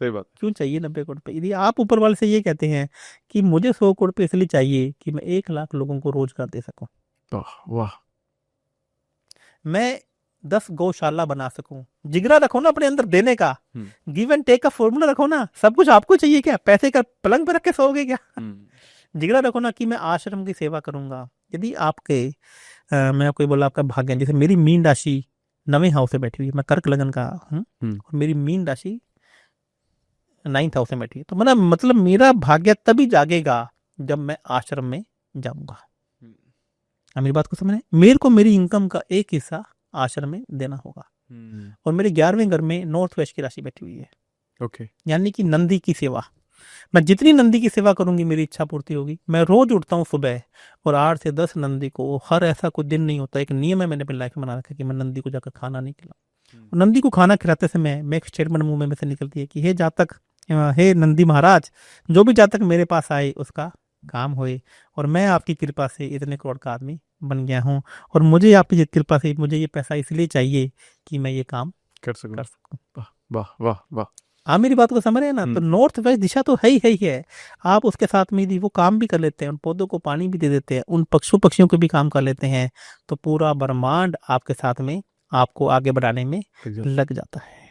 सही बात। क्यों चाहिए 90 करोड़ रुपए। यदि आप ऊपर वाले से ये कहते हैं कि मुझे 100 करोड़ रुपए इसलिए चाहिए कि मैं 1 लाख लोगों को रोजगार दे सकूं, वाह, मैं 10 गौशाला बना सकूं, जिगरा रखो ना अपने अंदर देने का, गिव एंड टेक का फॉर्मूला रखो ना। सब कुछ आपको चाहिए क्या, पैसे का पलंग पे रख के सोओगे क्या। जिगरा रखो ना कि मैं आश्रम की सेवा करूंगा। यदि आपके मैं आपको बोला आपका भाग्य, जैसे मेरी मीन राशि 9वें हाउस से बैठी हुई है, मैं कर्क लगन का हूँ और मेरी मीन राशि 9th हाउस में बैठी है, तो मतलब मेरा भाग्य तभी जागेगा जब मैं आश्रम में जाऊंगा। मेरी बात को समझे, मेरे को मेरी इनकम का एक हिस्सा आश्रम में देना होगा। और मेरे 11वें घर में नॉर्थ वेस्ट की राशि बैठी हुई है, ओके। यानी कि नंदी की सेवा। मैं जितनी नंदी की सेवा करूंगी मेरी इच्छा पूर्ति होगी। मैं रोज उठता हूँ सुबह और 8 से 10 नंदी को, हर ऐसा कोई दिन नहीं होता, एक नियम है मैंने अपनी लाइफ में बना रखा है कि मैं नंदी को जाकर खाना नहीं खिलाऊं। नंदी को खाना खिलाते समय मैं एक स्टेटमेंट मुंह में से निकलती है कि हे जातक, हे नंदी महाराज, जो भी जातक मेरे पास आए उसका काम होए। और मैं आपकी कृपा से इतने करोड़ का आदमी बन गया हूँ, और मुझे आपकी कृपा से मुझे ये पैसा इसलिए चाहिए कि मैं ये काम कर सकूं। वाह वाह वाह वाह। आप मेरी बात को समझ रहे हैं ना। तो नॉर्थ वेस्ट दिशा तो है ही है। आप उसके साथ में यदि वो काम भी कर लेते हैं, उन पौधों को पानी भी दे देते हैं, उन पक्षियों को भी काम कर लेते हैं, तो पूरा ब्रह्मांड आपके साथ में आपको आगे बढ़ाने में लग जाता है।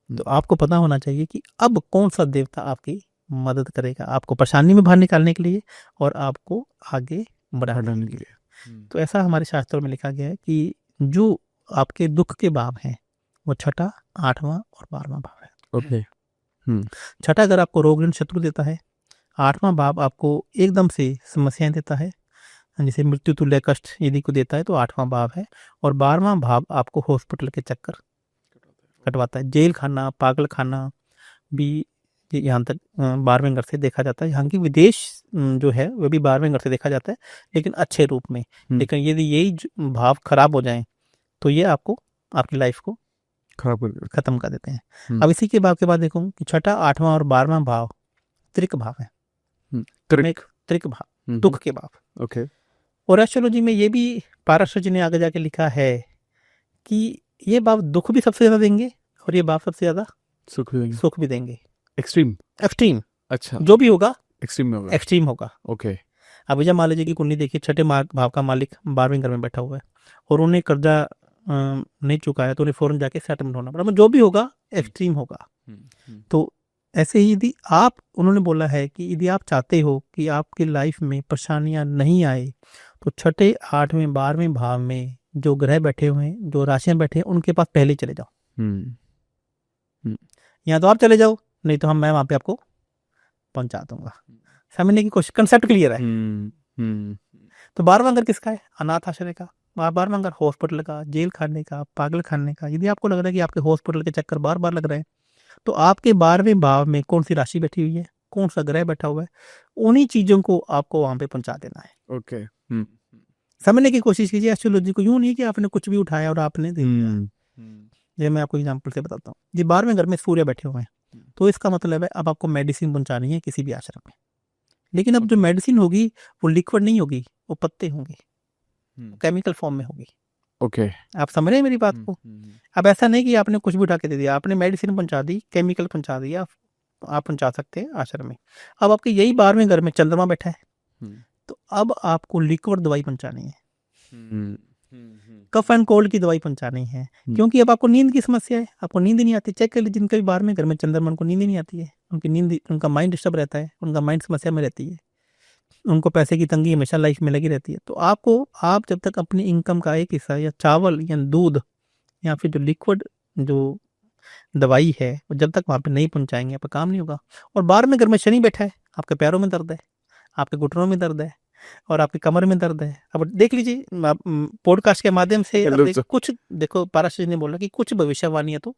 तो आपको पता होना चाहिए कि अब कौन सा देवता आपकी मदद करेगा, आपको परेशानी में बाहर निकालने के लिए और आपको आगे बढ़ाने के लिए। तो ऐसा हमारे शास्त्रों में लिखा गया है कि जो आपके दुख के भाव हैं वो 6ठा, 8वां और 12वां भाव है। ओके। 6ठा घर आपको रोग ऋण शत्रु देता है, 8वां भाव आपको एकदम से समस्याएं देता है, जैसे मृत्यु तुल्य कष्ट यदि को देता है तो 8वां भाव है, और 12वां भाव आपको हॉस्पिटल के चक्कर कटवाता है। जेल खाना, पागल खाना भी यहाँ तक 12वें घर से देखा जाता है। यहाँ की विदेश जो है वह भी 12वें घर से देखा जाता है, लेकिन अच्छे रूप में। लेकिन यदि यही भाव खराब हो जाएं तो ये आपको आपकी लाइफ को खत्म कर देते हैं। अब इसी के भाव के बाद देखो कि 6ठा, 8वां और 12वां भाव त्रिक भाव है। त्रिक भाव, दुख के भाव। ओके। और एस्ट्रोलॉजी में ये भी पाराशर जी ने आगे जाके लिखा है कि ये भाव दुख भी सबसे ज्यादा देंगे और ये बाप सबसे ज्यादा सुख भी देंगे। सुख भी देंगे। एक्सट्रीम। एक्सट्रीम, अच्छा, जो भी होगा एक्सट्रीम में होगा। एक्सट्रीम होगा। ओके। अभी जब मान लीजिए कि कुंडली देखिए, छठे भाव का मालिक 12वें घर में बैठा हुआ है और उन्हें कर्जा नहीं चुकाया तो उन्हें फौरन जाके सेटलमेंट होना पड़ा, मतलब जो भी होगा एक्सट्रीम होगा। तो ऐसे ही यदि आप, उन्होंने बोला है कि यदि आप चाहते हो कि आपकी लाइफ में परेशानियां नहीं आए तो छठे, 8वें, 12वें भाव में जो ग्रह बैठे हुए हैं, जो राशियां बैठे हैं, उनके पास पहले चले जाओ। या तो आप चले जाओ, नहीं तो मैं वहां पे आपको पहुंचा दूंगा। समझने की कोशिश, कंसेप्ट क्लियर है। तो 12वां घर किसका है? अनाथ आश्रय का। 12वां घर हॉस्पिटल का, जेल खाने का, पागल खाने का। यदि आपको लग रहा है कि आपके हॉस्पिटल के चक्कर बार बार लग रहे हैं तो आपके 12वें भाव में कौन सी राशि बैठी हुई है, कौन सा ग्रह बैठा हुआ है, उन्हीं चीजों को आपको वहां पे पहुंचा देना है। ओके। समझने की कोशिश कीजिए एस्ट्रोलॉजी को। यूं नहीं कि आपने कुछ भी उठाया और आपने दे दिया। ये मैं आपको एग्जांपल से बताता हूँ। ये 12वें घर में सूर्य बैठे हुए हैं तो इसका मतलब है अब आपको मेडिसिन पहुंचानी है किसी भी आश्रम में। लेकिन अब जो मेडिसिन होगी वो लिक्विड नहीं होगी, वो पत्ते होंगे, केमिकल फॉर्म में होगी। ओके। आप समझ रहे हैं मेरी बात को? अब ऐसा नहीं कि आपने कुछ भी उठा के दे दिया, आपने मेडिसिन पहुंचा दी, केमिकल पहुंचा दिया, आप पहुंचा सकते हैं आश्रम में। अब आपके यही 12वें घर में चंद्रमा बैठा है तो अब आपको लिक्विड दवाई पहुंचानी है, कफ एंड कोल्ड की दवाई पहुंचानी है। क्योंकि अब आपको नींद की समस्या है, आपको नींद नहीं आती। चेक कर लीजिए जिनके भी 12वें घर में चंद्रमा, उनको नींद नहीं आती है, उनकी नींद, उनका माइंड डिस्टर्ब रहता है, उनका माइंड समस्या में रहती है, उनको पैसे की तंगी हमेशा लाइफ में लगी रहती है। तो आप जब तक अपनी इनकम का एक हिस्सा या चावल या दूध या फिर जो लिक्विड जो दवाई है वो जब तक वहां पे नहीं पहुंचाएंगे आपका काम नहीं होगा। और 12वें घर में शनि बैठा है, आपके पैरों में दर्द है, आपके घुटनों में दर्द है और आपकी कमर में दर्द है। अब देख लीजिए पॉडकास्ट के माध्यम से कुछ देखो, पाराशर जी ने बोला कि कुछ भविष्यवाणियां तो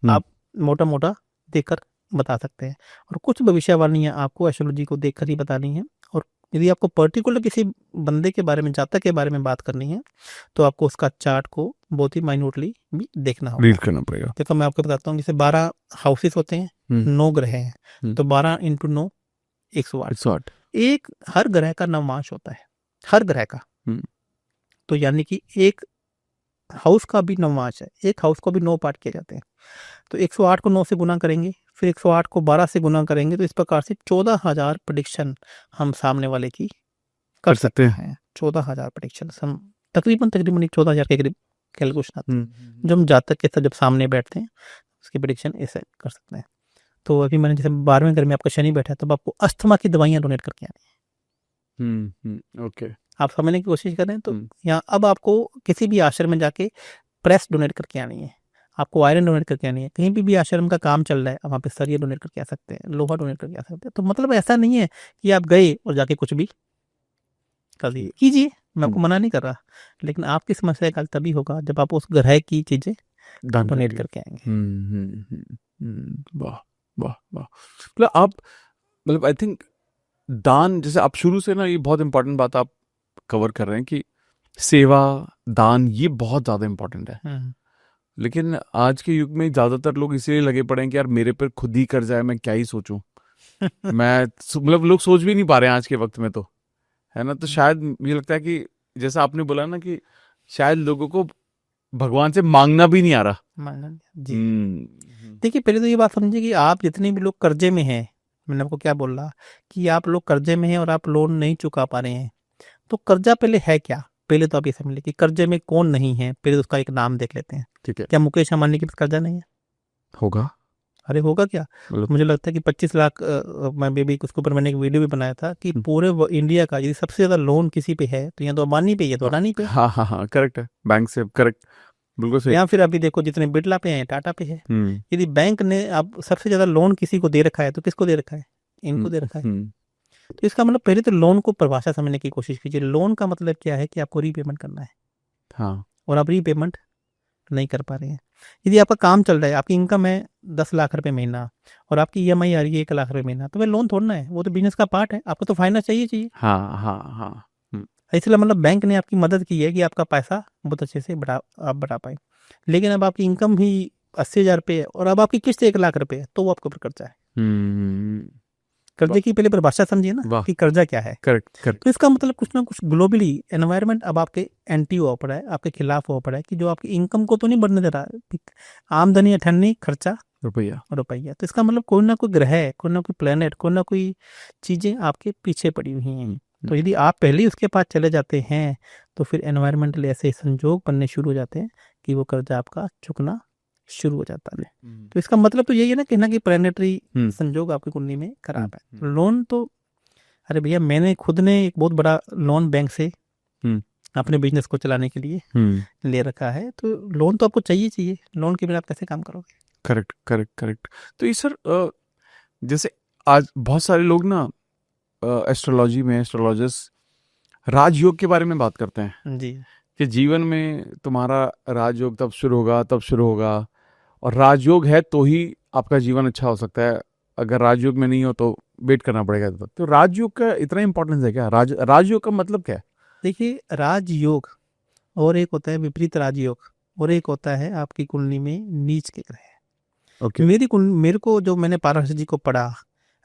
आप मोटा मोटा देखकर बता सकते हैं और कुछ भविष्यवाणियां आपको एस्ट्रोलॉजी को देखकर ही बतानी है। और यदि आपको पर्टिकुलर किसी बंदे के बारे में, जातक के बारे में बात करनी है तो आपको उसका चार्ट को बहुत ही माइन्यूटली भी देखना होगा, रीड करना पड़ेगा। देखो मैं आपको बताता हूँ, जैसे 12 हाउसेस होते हैं, 9 ग्रह हैं तो 12 इंटू 9 108। एक हर ग्रह का नवमांश होता है, हर ग्रह का। तो यानी कि एक हाउस का भी नवमांश है, एक हाउस को भी 9 पार्ट किए जाते हैं। तो 108 को 9 से गुना करेंगे, फिर 108 को 12 से गुना करेंगे, तो इस प्रकार से 14,000 प्रेडिक्शन हम सामने वाले की कर सकते हैं। 14,000 प्रेडिक्शन हम तकरीबन 14,000 के करीब कैलकुलेशन आती है जो हम जातक के साथ जब सामने बैठते हैं उसकी प्रेडिक्शन ऐसे कर सकते हैं। तो अभी मैंने जैसे 12वें घर में आपका शनि बैठा है तब आपको अस्थमा की दवाइयां डोनेट करके आनी है। ओके। आप समझने की कोशिश कर रहे हैं। तो यहाँ अब आपको किसी भी आश्रम में जाके प्रेस डोनेट करके आनी है, आपको आयरन डोनेट करके आनी है। कहीं भी आश्रम का काम चल रहा है वहाँ पे सरिया डोनेट करके आ सकते हैं, लोहा डोनेट करके आ सकते हैं। तो मतलब ऐसा नहीं है कि आप गए और जाके कुछ भी कर दिए। कीजिए, मैं आपको मना नहीं कर रहा, लेकिन आपकी समस्या का हल तभी होगा जब आप उस ग्रह की चीजें डोनेट करके आएंगे। वाह वाह वाह। मतलब आप, मतलब आई थिंक दान, जैसे आप शुरू से ना ये बहुत इंपॉर्टेंट बात आप कवर कर रहे हैं कि सेवा, दान, ये बहुत ज्यादा इंपॉर्टेंट है। लेकिन आज के युग में ज्यादातर लोग इसीलिए लगे पड़े हैं कि यार मेरे पर खुद ही कर जाए, मैं क्या ही सोचूं। मैं मतलब लोग सोच भी नहीं पा रहे हैं आज के वक्त में, तो है ना। तो शायद मुझे लगता है कि जैसा आपने बोला ना कि शायद लोगों को भगवान से मांगना भी नहीं आ रहा। जी देखिए, पहले तो ये बात समझिए कि आप जितने भी लोग कर्जे में हैं, मैंने आपको क्या बोला कि आप लोग कर्जे में हैं और आप लोन नहीं चुका पा रहे हैं, तो कर्जा पहले है क्या? पहले तो आप ये समझ लीजिए कि कर्जे में कौन नहीं है, पहले तो उसका एक नाम देख लेते हैं। ठीक है। क्या मुकेश अंबानी के पास कर्जा नहीं है? होगा। अरे होगा क्या? मुझे लगता है कि 25 लाख, मैं भी उसके ऊपर मैंने एक वीडियो भी बनाया था कि पूरे इंडिया का यदि सबसे ज्यादा लोन किसी पे है तो या तो अंबानी पे, या तो अडानी पे। हाँ हाँ हाँ, करेक्ट है, बैंक से, करेक्ट, बिल्कुल सही। या फिर अभी देखो जितने बिरला पे हैं, टाटा पे है। यदि बैंक ने अब सबसे ज्यादा लोन किसी को दे रखा है तो किसको दे रखा है? इनको दे रखा है। तो इसका मतलब पहले तो लोन को परिभाषा समझने की कोशिश कीजिए। लोन का मतलब क्या है कि आपको रीपेमेंट करना है। हाँ। और आप रीपेमेंट नहीं कर पा रहे हैं। यदि आपका काम चल रहा है, आपकी इनकम है 10 लाख रुपए महीना और आपकी EMI आ रही है 1 लाख रुपए महीना, तो वह लोन थोड़ना है, वो तो बिजनेस का पार्ट है। आपको तो फाइनेंस चाहिए। हाँ हाँ हाँ। इसलिए मतलब बैंक ने आपकी मदद की है कि आपका पैसा बहुत अच्छे से आप बढ़ा पाए। लेकिन अब आपकी इनकम ही 80,000 रुपये है और अब आपकी किस्त 1 लाख रुपए है तो वो आपके ऊपर कर्जा है। कर्जे की पहले परिभाषा समझिए ना वाह। कि कर्जा क्या है। Correct correct. तो इसका मतलब कुछ ना कुछ ग्लोबली एनवायरनमेंट अब आपके एंटी हुआ पड़ा है, आपके खिलाफ हुआ पड़ा है कि जो आपकी इनकम को तो नहीं बढ़ने दे रहा है, आमदनी अठन्नी, खर्चा रुपया। रुपया। तो इसका मतलब कोई ना कोई ग्रह, कोई ना कोई प्लेनेट, कोई ना कोई चीजें आपके पीछे पड़ी हुई हैं। तो यदि आप पहले ही उसके पास चले जाते हैं तो फिर एनवायरमेंटली ऐसे संजोग बनने शुरू हो जाते हैं कि वो कर्जा आपका चुकना शुरू हो जाता है। तो इसका मतलब तो यही है ना कि प्लानिटरी संजोग आपकी कुंडली में खराब है। लोन तो अरे भैया, मैंने खुद ने एक बहुत बड़ा लोन बैंक से अपने बिजनेस को चलाने के लिए ले रखा है। तो लोन तो आपको चाहिए, लोन के बिना आप कैसे काम करोगे। Correct correct correct. तो ये सर जैसे आज बहुत सारे लोग ना एस्ट्रोलॉजी में एस्ट्रोलॉजिस्ट राजयोग के बारे में बात करते हैं जी, कि जीवन में तुम्हारा राजयोग तब शुरू होगा और राजयोग है तो ही आपका जीवन अच्छा हो सकता है, अगर राजयोग में नहीं हो तो वेट करना पड़ेगा। तो राजयोग का इतना इंपॉर्टेंस है क्या? राजयोग का मतलब क्या है? देखिए, राजयोग और एक होता है विपरीत राजयोग, और एक होता है आपकी कुंडली में नीच के ग्रह। ओके। मेरे को जो मैंने पारस जी को पढ़ा,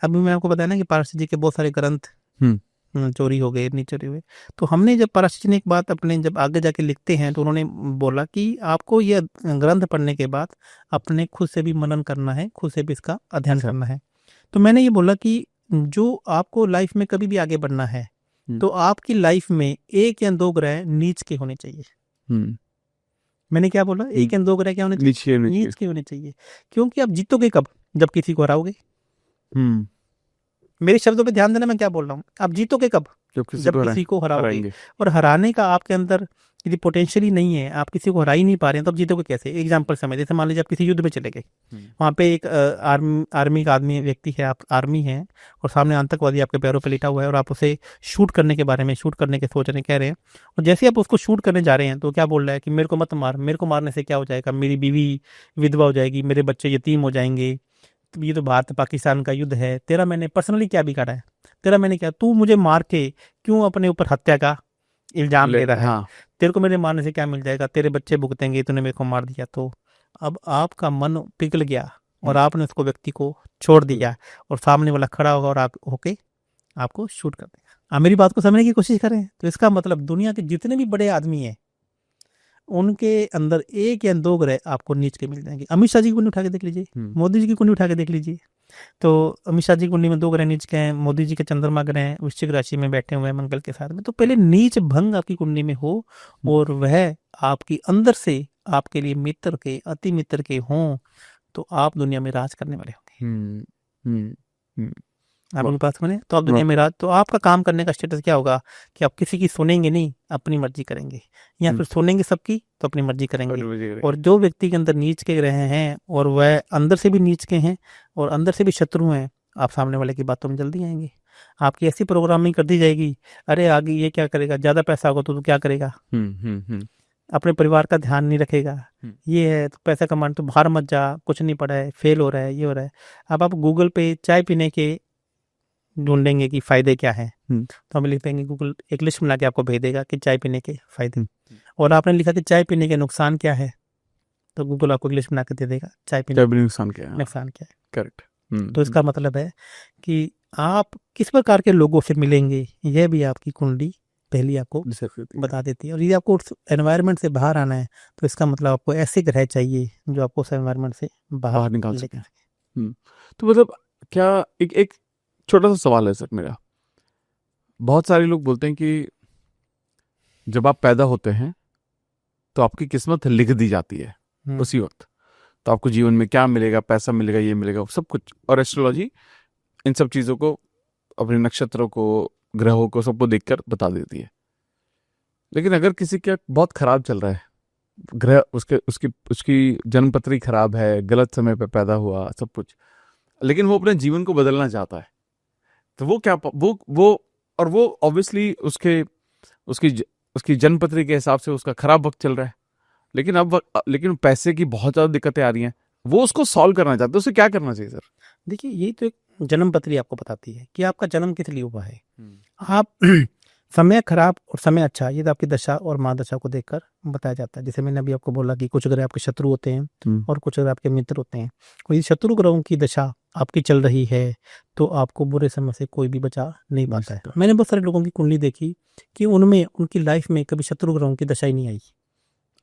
अभी मैं आपको बताया ना कि पारस जी के बहुत सारे ग्रंथ चोरी हो गए, नहीं चोरी हुए। तो हमने जब पारस जी ने एक बात अपने जब आगे जाके लिखते हैं तो उन्होंने बोला कि आपको यह ग्रंथ पढ़ने के बाद अपने खुद से भी मनन करना है, खुद से भी इसका अध्ययन करना है। तो मैंने ये बोला कि जो आपको लाइफ में कभी भी आगे बढ़ना है तो आपकी लाइफ में 1 या 2 ग्रह नीच के होने चाहिए। मैंने क्या बोला? 1 या 2 ग्रह क्या होने चाहिए? नीच के होने चाहिए। क्योंकि आप जीतोगे कब? जब किसी को हराओगे। मेरे शब्दों पे ध्यान देना, मैं क्या बोल रहा हूँ। आप जीतोगे कब? जब किसी को हराओगे। और हराने का आपके अंदर यदि पोटेंशियल ही नहीं है, आप किसी को हरा ही नहीं पा रहे हैं, तो आप जीतोगे कैसे? एग्जाम्पल समझ, जैसे मान लीजिए आप किसी युद्ध में चले गए, वहाँ पे एक आर्मी का आदमी व्यक्ति है, आप आर्मी है और सामने आतंकवादी आपके पैरों पे लेटा हुआ है और आप उसे शूट करने के बारे में, शूट करने के सोच रहे कह रहे हैं, और जैसे आप उसको शूट करने जा रहे हैं तो क्या बोल रहा है कि मेरे को मत मार, मेरे को मारने से क्या हो जाएगा, मेरी बीवी विधवा हो जाएगी, मेरे बच्चे यतीम हो जाएंगे, ये तो भारत पाकिस्तान का युद्ध है, तेरा मैंने पर्सनली क्या बिगाड़ा है, तेरा मैंने क्या, तू मुझे मार के क्यों अपने ऊपर हत्या का इल्जाम ले रहा है? हाँ। तेरे को मेरे मारने से क्या मिल जाएगा, तेरे बच्चे भुगतेंगे, तूने मेरे को मार दिया। तो अब आपका मन पिघल गया और आपने उसको व्यक्ति को छोड़ दिया और सामने वाला खड़ा होगा और आप होके आपको शूट कर देगा। आप मेरी बात को समझने की कोशिश करें। तो इसका मतलब दुनिया के जितने भी बड़े आदमी हैं उनके अंदर 1 या 2 ग्रह आपको नीच के मिल जाएंगे। अमित शाह जी की कुंडली उठा के देख लीजिए, मोदी जी की कुंडली उठा के देख लीजिए। तो अमित शाह जी की कुंडली में 2 ग्रह नीच के हैं, मोदी जी के चंद्रमा ग्रह हैं वृश्चिक राशि में बैठे हुए हैं मंगल के साथ में। तो पहले नीच भंग आपकी कुंडली में हो और वह आपकी अंदर से आपके लिए मित्र के, अति मित्र के हों, तो आप दुनिया में राज करने वाले होंगे। आप उनके पास बने तो आप दुनिया में राज, तो आपका काम करने का स्टेटस क्या होगा कि आप किसी की सुनेंगे नहीं, अपनी मर्जी करेंगे, या फिर सुनेंगे सबकी तो अपनी मर्जी करेंगे। और जो व्यक्ति के अंदर नीच के ग्रह हैं और वह अंदर से भी नीच के हैं और अंदर से भी शत्रु हैं, आप सामने वाले की बातों में जल्दी आएंगे। आपकी ऐसी प्रोग्रामिंग कर दी जाएगी, अरे आगे ये क्या करेगा, ज्यादा पैसा होगा तो तू क्या करेगा, अपने परिवार का ध्यान नहीं रखेगा, ये है तो पैसा कमाने तो बाहर मत जा, कुछ नहीं पड़ा है, फेल हो रहा है, ये हो रहा है। अब आप गूगल पे चाय पीने के ढूंढेंगे कि फायदे क्या हैं, तो हम लिख देंगे, गूगल एक लिस्ट बना के आपको भेज देगा कि चाय पीने के फायदे। और आपने लिखा कि चाय पीने के नुकसान क्या है, तो गूगल आपको एक लिस्ट बना के दे देगा चाय पीने के नुकसान क्या है। करेक्ट। तो इसका मतलब है कि आप किस प्रकार के लोगों से मिलेंगे, यह भी आपकी कुंडली पहली आपको बता देती है। और यदि आपको उस एनवायरनमेंट से बाहर आना है तो इसका मतलब आपको ऐसे ग्रह चाहिए जो आपको उस एनवायरनमेंट से बाहर निकाल सके। तो मतलब क्या एक छोटा सा सवाल है सर मेरा। बहुत सारे लोग बोलते हैं कि जब आप पैदा होते हैं तो आपकी किस्मत लिख दी जाती है उसी वक्त, तो आपको जीवन में क्या मिलेगा, पैसा मिलेगा, ये मिलेगा, सब कुछ। और एस्ट्रोलॉजी इन सब चीजों को, अपने नक्षत्रों को, ग्रहों को, सबको देखकर बता देती है। लेकिन अगर किसी का बहुत खराब चल रहा है ग्रह, उसकी जन्मपत्री खराब है, गलत समय पर पैदा हुआ, सब कुछ, लेकिन वो अपने जीवन को बदलना चाहता है, तो वो क्या, वो ऑब्वियसली उसकी जन्मपत्री के हिसाब से उसका खराब वक्त चल रहा है, लेकिन पैसे की बहुत ज्यादा दिक्कतें आ रही हैं, वो उसको सॉल्व करना चाहते हैं, उसे क्या करना चाहिए सर? देखिए, यही तो एक जन्मपत्री आपको बताती है कि आपका जन्म किस लिए हुआ है। आप समय खराब और समय अच्छा, ये तो आपकी दशा और महादशा को देखकर बताया जाता है। जैसे मैंने अभी आपको बोला कि कुछ ग्रह आपके शत्रु होते हैं और कुछ ग्रह आपके मित्र होते हैं। और ये शत्रु ग्रहों की दशा आपकी चल रही है तो आपको बुरे समय से कोई भी बचा नहीं पाता है। मैंने बहुत सारे लोगों की कुंडली देखी कि उनमें उनकी लाइफ में कभी शत्रु ग्रहों की दशा ही नहीं आई।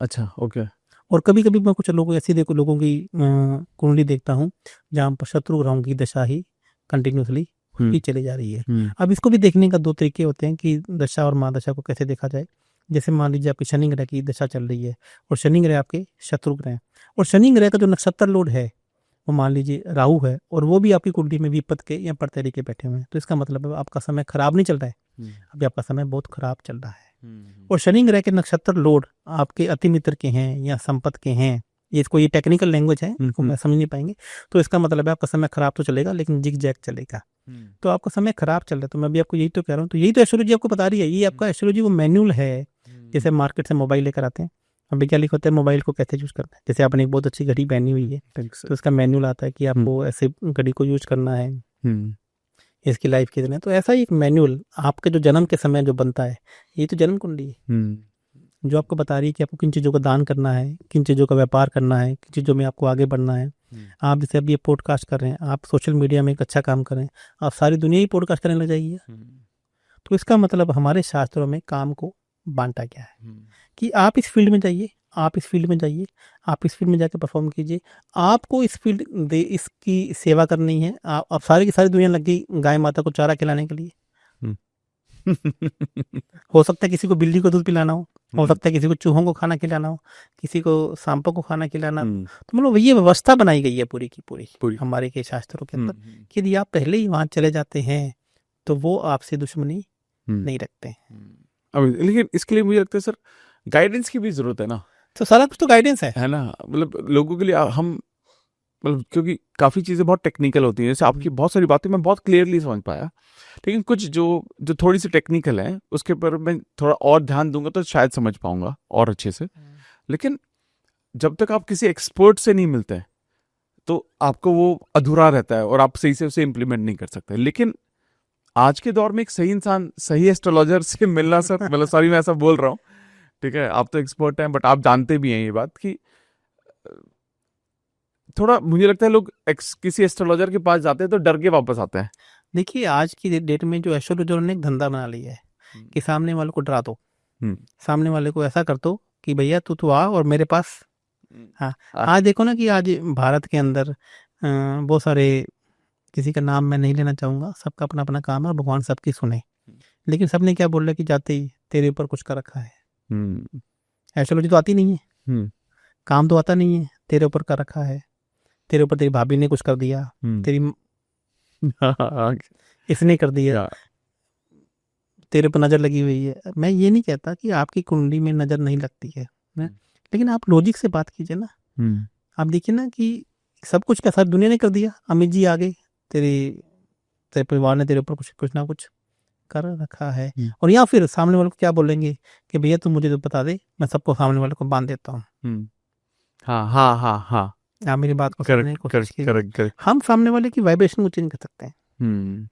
अच्छा, ओके। और कभी कभी मैं कुछ लोगों ऐसी देखो लोगों की कुंडली देखता हूँ जहाँ पर शत्रु ग्रहों की दशा ही कंटिन्यूसली ही चली जा रही है। अब इसको भी देखने का दो तरीके होते हैं कि दशा और महादशा को कैसे देखा जाए। जैसे मान लीजिए आपकी शनि ग्रह की दशा चल रही है और शनि ग्रह आपके शत्रु ग्रह हैं और शनि ग्रह का जो नक्षत्र लोड है वो मान लीजिए राहु है और वो भी आपकी कुंडली में विपद के या परतेरी के बैठे हुए हैं, तो इसका मतलब है आपका समय खराब नहीं चल रहा है, अभी आपका समय बहुत खराब चल रहा है। और शनि ग्रह के नक्षत्र लोड आपके अति मित्र के हैं या संपत्ति के हैं, ये इसको ये टेक्निकल लैंग्वेज है, इसको मैं समझ नहीं पाएंगे, तो इसका मतलब है आपका समय खराब तो चलेगा लेकिन जिग जैग चलेगा। तो आपका समय खराब चल रहा है, तो मैं भी आपको यही तो कह रहा हूँ। तो यही तो एस्ट्रोलॉजी आपको बता रही है, ये आपका एस्ट्रोलॉजी वो मैनुअल है। जैसे मार्केट से मोबाइल लेकर आते हैं, अभी क्या लिखा होता है मोबाइल को कैसे यूज करना है। जैसे आपने एक बहुत अच्छी घड़ी पहनी हुई है तो उसका मैनुअल आता है कि आपको ऐसे घड़ी को यूज करना है, इसकी लाइफ कितनी है। तो ऐसा ही एक मैनुअल आपके जो जन्म के समय जो बनता है, ये तो जन्म कुंडली है जो आपको बता रही है कि आपको किन चीज़ों का दान करना है, किन चीज़ों का व्यापार करना है, किन चीज़ों में आपको आगे बढ़ना है। आप जैसे अभी ये पॉडकास्ट कर रहे हैं, आप सोशल मीडिया में एक अच्छा काम करें, आप सारी दुनिया ही पॉडकास्ट करने लग जाइए। तो इसका मतलब हमारे शास्त्रों में काम को बांटा गया है कि आप इस फील्ड में जाइए, आप इस फील्ड में जाइए, आप इस फील्ड में जाकर परफॉर्म कीजिए। आपको इस फील्ड इसकी सेवा करनी है। आप सारी की सारी दुनिया लग गई गाय माता को चारा खिलाने के लिए। हो सकता है किसी को बिल्ली को दूध पिलाना हो सकता है किसी को चूहों को खाना खिलाना हो, किसी को सांपों को खाना खिलाना। तो मतलब ये व्यवस्था बनाई गई है पूरी की पूरी हमारे के शास्त्रों के अंदर कि यदि आप पहले ही वहां चले जाते हैं तो वो आपसे दुश्मनी नहीं रखते हैं। अब लेकिन इसके लिए मुझे लगता है सर गाइडेंस की भी जरूरत है ना। तो सारा कुछ तो गाइडेंस है ना, मतलब लोगों के लिए हम मतलब क्योंकि काफ़ी चीज़ें बहुत टेक्निकल होती हैं। जैसे आपकी बहुत सारी बातें मैं बहुत क्लियरली समझ पाया, लेकिन कुछ जो थोड़ी सी टेक्निकल है उसके ऊपर मैं थोड़ा और ध्यान दूंगा तो शायद समझ पाऊंगा और अच्छे से। लेकिन जब तक आप किसी एक्सपर्ट से नहीं मिलते हैं तो आपको वो अधूरा रहता है और आप सही से उसे इम्प्लीमेंट नहीं कर सकते। लेकिन आज के दौर में एक सही इंसान, सही एस्ट्रोलॉजर से मिलना सर, मतलब सॉरी मैं ऐसा बोल रहा हूँ, ठीक है, आप तो एक्सपर्ट हैं बट आप जानते भी हैं ये बात कि थोड़ा मुझे लगता है लोग किसी एस्ट्रोलॉजर के पास जाते हैं तो डर के वापस आते हैं। देखिए आज की डेट में जो एस्ट्रोलॉजर ने एक धंधा बना लिया है कि सामने वाले को डरा दो, सामने वाले को ऐसा कर दो कि भैया तू आ और मेरे पास। हाँ, आज देखो ना कि आज भारत के अंदर बहुत सारे, किसी का नाम मैं नहीं लेना चाहूंगा, सबका अपना अपना काम है और भगवान सबकी सुने, लेकिन सबने क्या बोल रहा है कि जाते ही तेरे ऊपर कुछ कर रखा है। एस्ट्रोलॉजी तो आती नहीं है, काम तो आता नहीं है, तेरे ऊपर कर रखा है, तेरे ऊपर तेरी भाभी ने कुछ कर दिया, तेरी इसने कर दिया, तेरे पर नजर लगी हुई है। मैं ये नहीं कहता कि आपकी कुंडली में नजर नहीं लगती है, लेकिन आप लॉजिक से बात कीजिए ना। आप देखिए ना कि सब कुछ क्या सारी दुनिया ने कर दिया, अमित जी आ गए, तेरे परिवार ने तेरे ऊपर कुछ ना कुछ कर रखा है, और या फिर सामने वाले को क्या बोलेंगे कि भैया तू मुझे तो बता दे, मैं सबको सामने वाले को बांध देता हूँ। हाँ, आप मेरी बात को समझने की कोशिश कीजिए। हम सामने वाले की वाइब्रेशन को चेंज कर सकते हैं,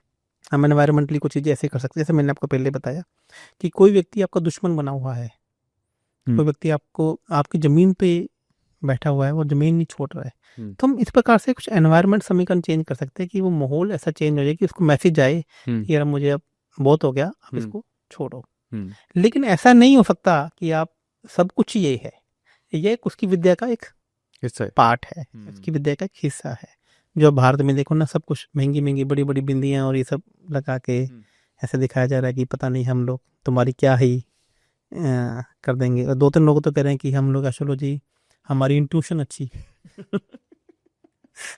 हम एनवायरमेंटली कुछ चीजें ऐसे कर सकते हैं। जैसे मैंने आपको पहले बताया कि कोई व्यक्ति आपका दुश्मन बना हुआ है, कोई व्यक्ति आपको आपकी जमीन पे बैठा हुआ है, वो जमीन नहीं छोड़ रहा है, तो हम इस प्रकार से कुछ एनवायरमेंट समीकरण चेंज कर सकते हैं कि वो माहौल ऐसा चेंज हो जाए कि उसको मैसेज आए कि यार मुझे अब बहुत हो गया, आप इसको छोड़ो। लेकिन ऐसा नहीं हो सकता कि आप सब कुछ ये है, ये उसकी विद्या का एक पार्ट है, उसकी विद्या का एक हिस्सा है। जो भारत में देखो ना, सब कुछ महंगी महंगी बड़ी बड़ी बिंदियां और ये सब लगा के ऐसे दिखाया जा रहा है कि पता नहीं हम लोग तुम्हारी क्या ही कर देंगे। और 2-3 लोग तो कह रहे हैं कि हम लोग एस्ट्रोलॉजी, हमारी इंट्यूशन अच्छी